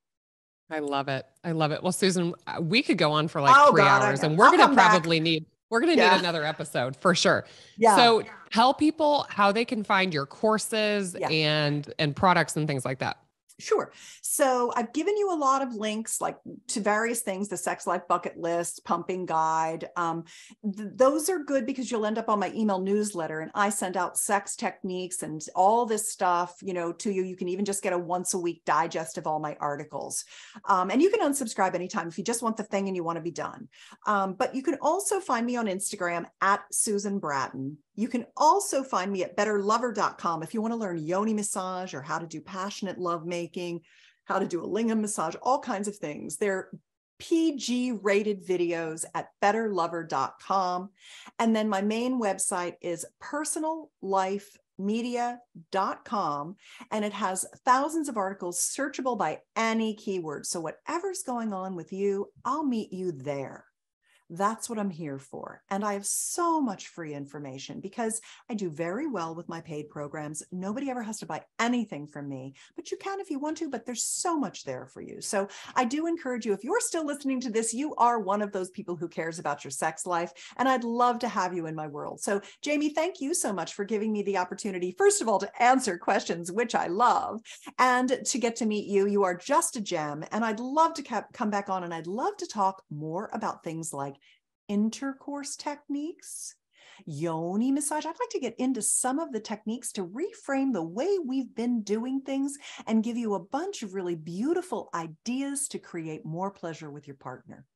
Speaker 1: I love it. I love it. Well, Susan, we could go on for like 3 hours, and we're going to probably need another episode for sure.
Speaker 2: Yeah.
Speaker 1: So tell people how they can find your courses and products and things like that.
Speaker 2: Sure. So I've given you a lot of links, like to various things, the Sex Life Bucket List, Pumping Guide. Those are good because you'll end up on my email newsletter, and I send out sex techniques and all this stuff, to you. You can even just get a once a week digest of all my articles. And you can unsubscribe anytime if you just want the thing and you want to be done. But you can also find me on Instagram at Susan Bratton. You can also find me at betterlover.com if you want to learn yoni massage, or how to do passionate lovemaking, how to do a lingam massage, all kinds of things. They're PG rated videos at betterlover.com. And then my main website is personallifemedia.com, and it has thousands of articles searchable by any keyword. So whatever's going on with you, I'll meet you there. That's what I'm here for. And I have so much free information because I do very well with my paid programs. Nobody ever has to buy anything from me, but you can if you want to, but there's so much there for you. So I do encourage you, if you're still listening to this, you are one of those people who cares about your sex life, and I'd love to have you in my world. So Jaime, thank you so much for giving me the opportunity, first of all, to answer questions, which I love, and to get to meet you. You are just a gem, and I'd love to come back on, and I'd love to talk more about things like intercourse techniques, yoni massage. I'd like to get into some of the techniques to reframe the way we've been doing things and give you a bunch of really beautiful ideas to create more pleasure with your partner.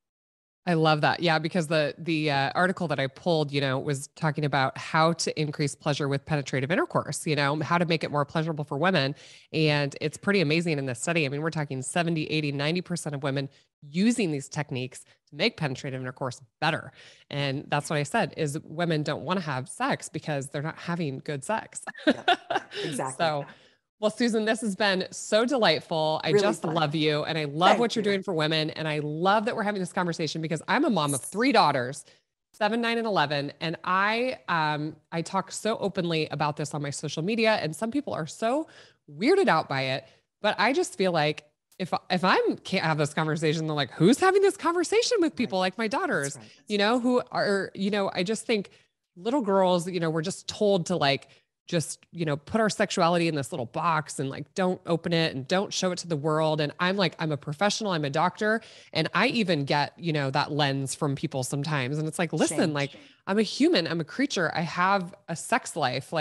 Speaker 1: I love that. Yeah, because the article that I pulled, was talking about how to increase pleasure with penetrative intercourse, how to make it more pleasurable for women. And it's pretty amazing in this study. I mean, we're talking 70, 80, 90% of women using these techniques to make penetrative intercourse better. And that's what I said, is women don't want to have sex because they're not having good sex.
Speaker 2: Yeah, exactly.
Speaker 1: So, well, Susan, this has been so delightful. I
Speaker 2: really
Speaker 1: just
Speaker 2: fun.
Speaker 1: love you. And I love what you're doing for women. And I love that we're having this conversation because I'm a mom of 3 daughters, 7, 9, and 11. And I talk so openly about this on my social media, and some people are so weirded out by it. But I just feel like if I can't have this conversation, they're like, who's having this conversation with people like my daughters, right. Who are, I just think little girls, we're just told to put our sexuality in this little box and don't open it and don't show it to the world. And I'm a professional, I'm a doctor. And I even get, that lens from people sometimes. And it's like, listen, I'm a human, I'm a creature. I have a sex life,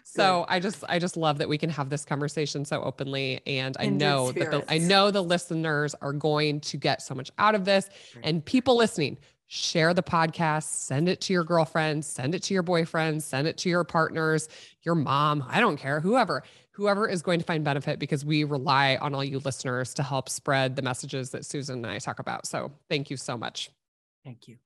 Speaker 1: so I just love that we can have this conversation so openly. And I know that the listeners are going to get so much out of this. Right. And people listening, share the podcast, send it to your girlfriends, send it to your boyfriends, send it to your partners, your mom, I don't care, whoever is going to find benefit, because we rely on all you listeners to help spread the messages that Susan and I talk about. So thank you so much.
Speaker 2: Thank you.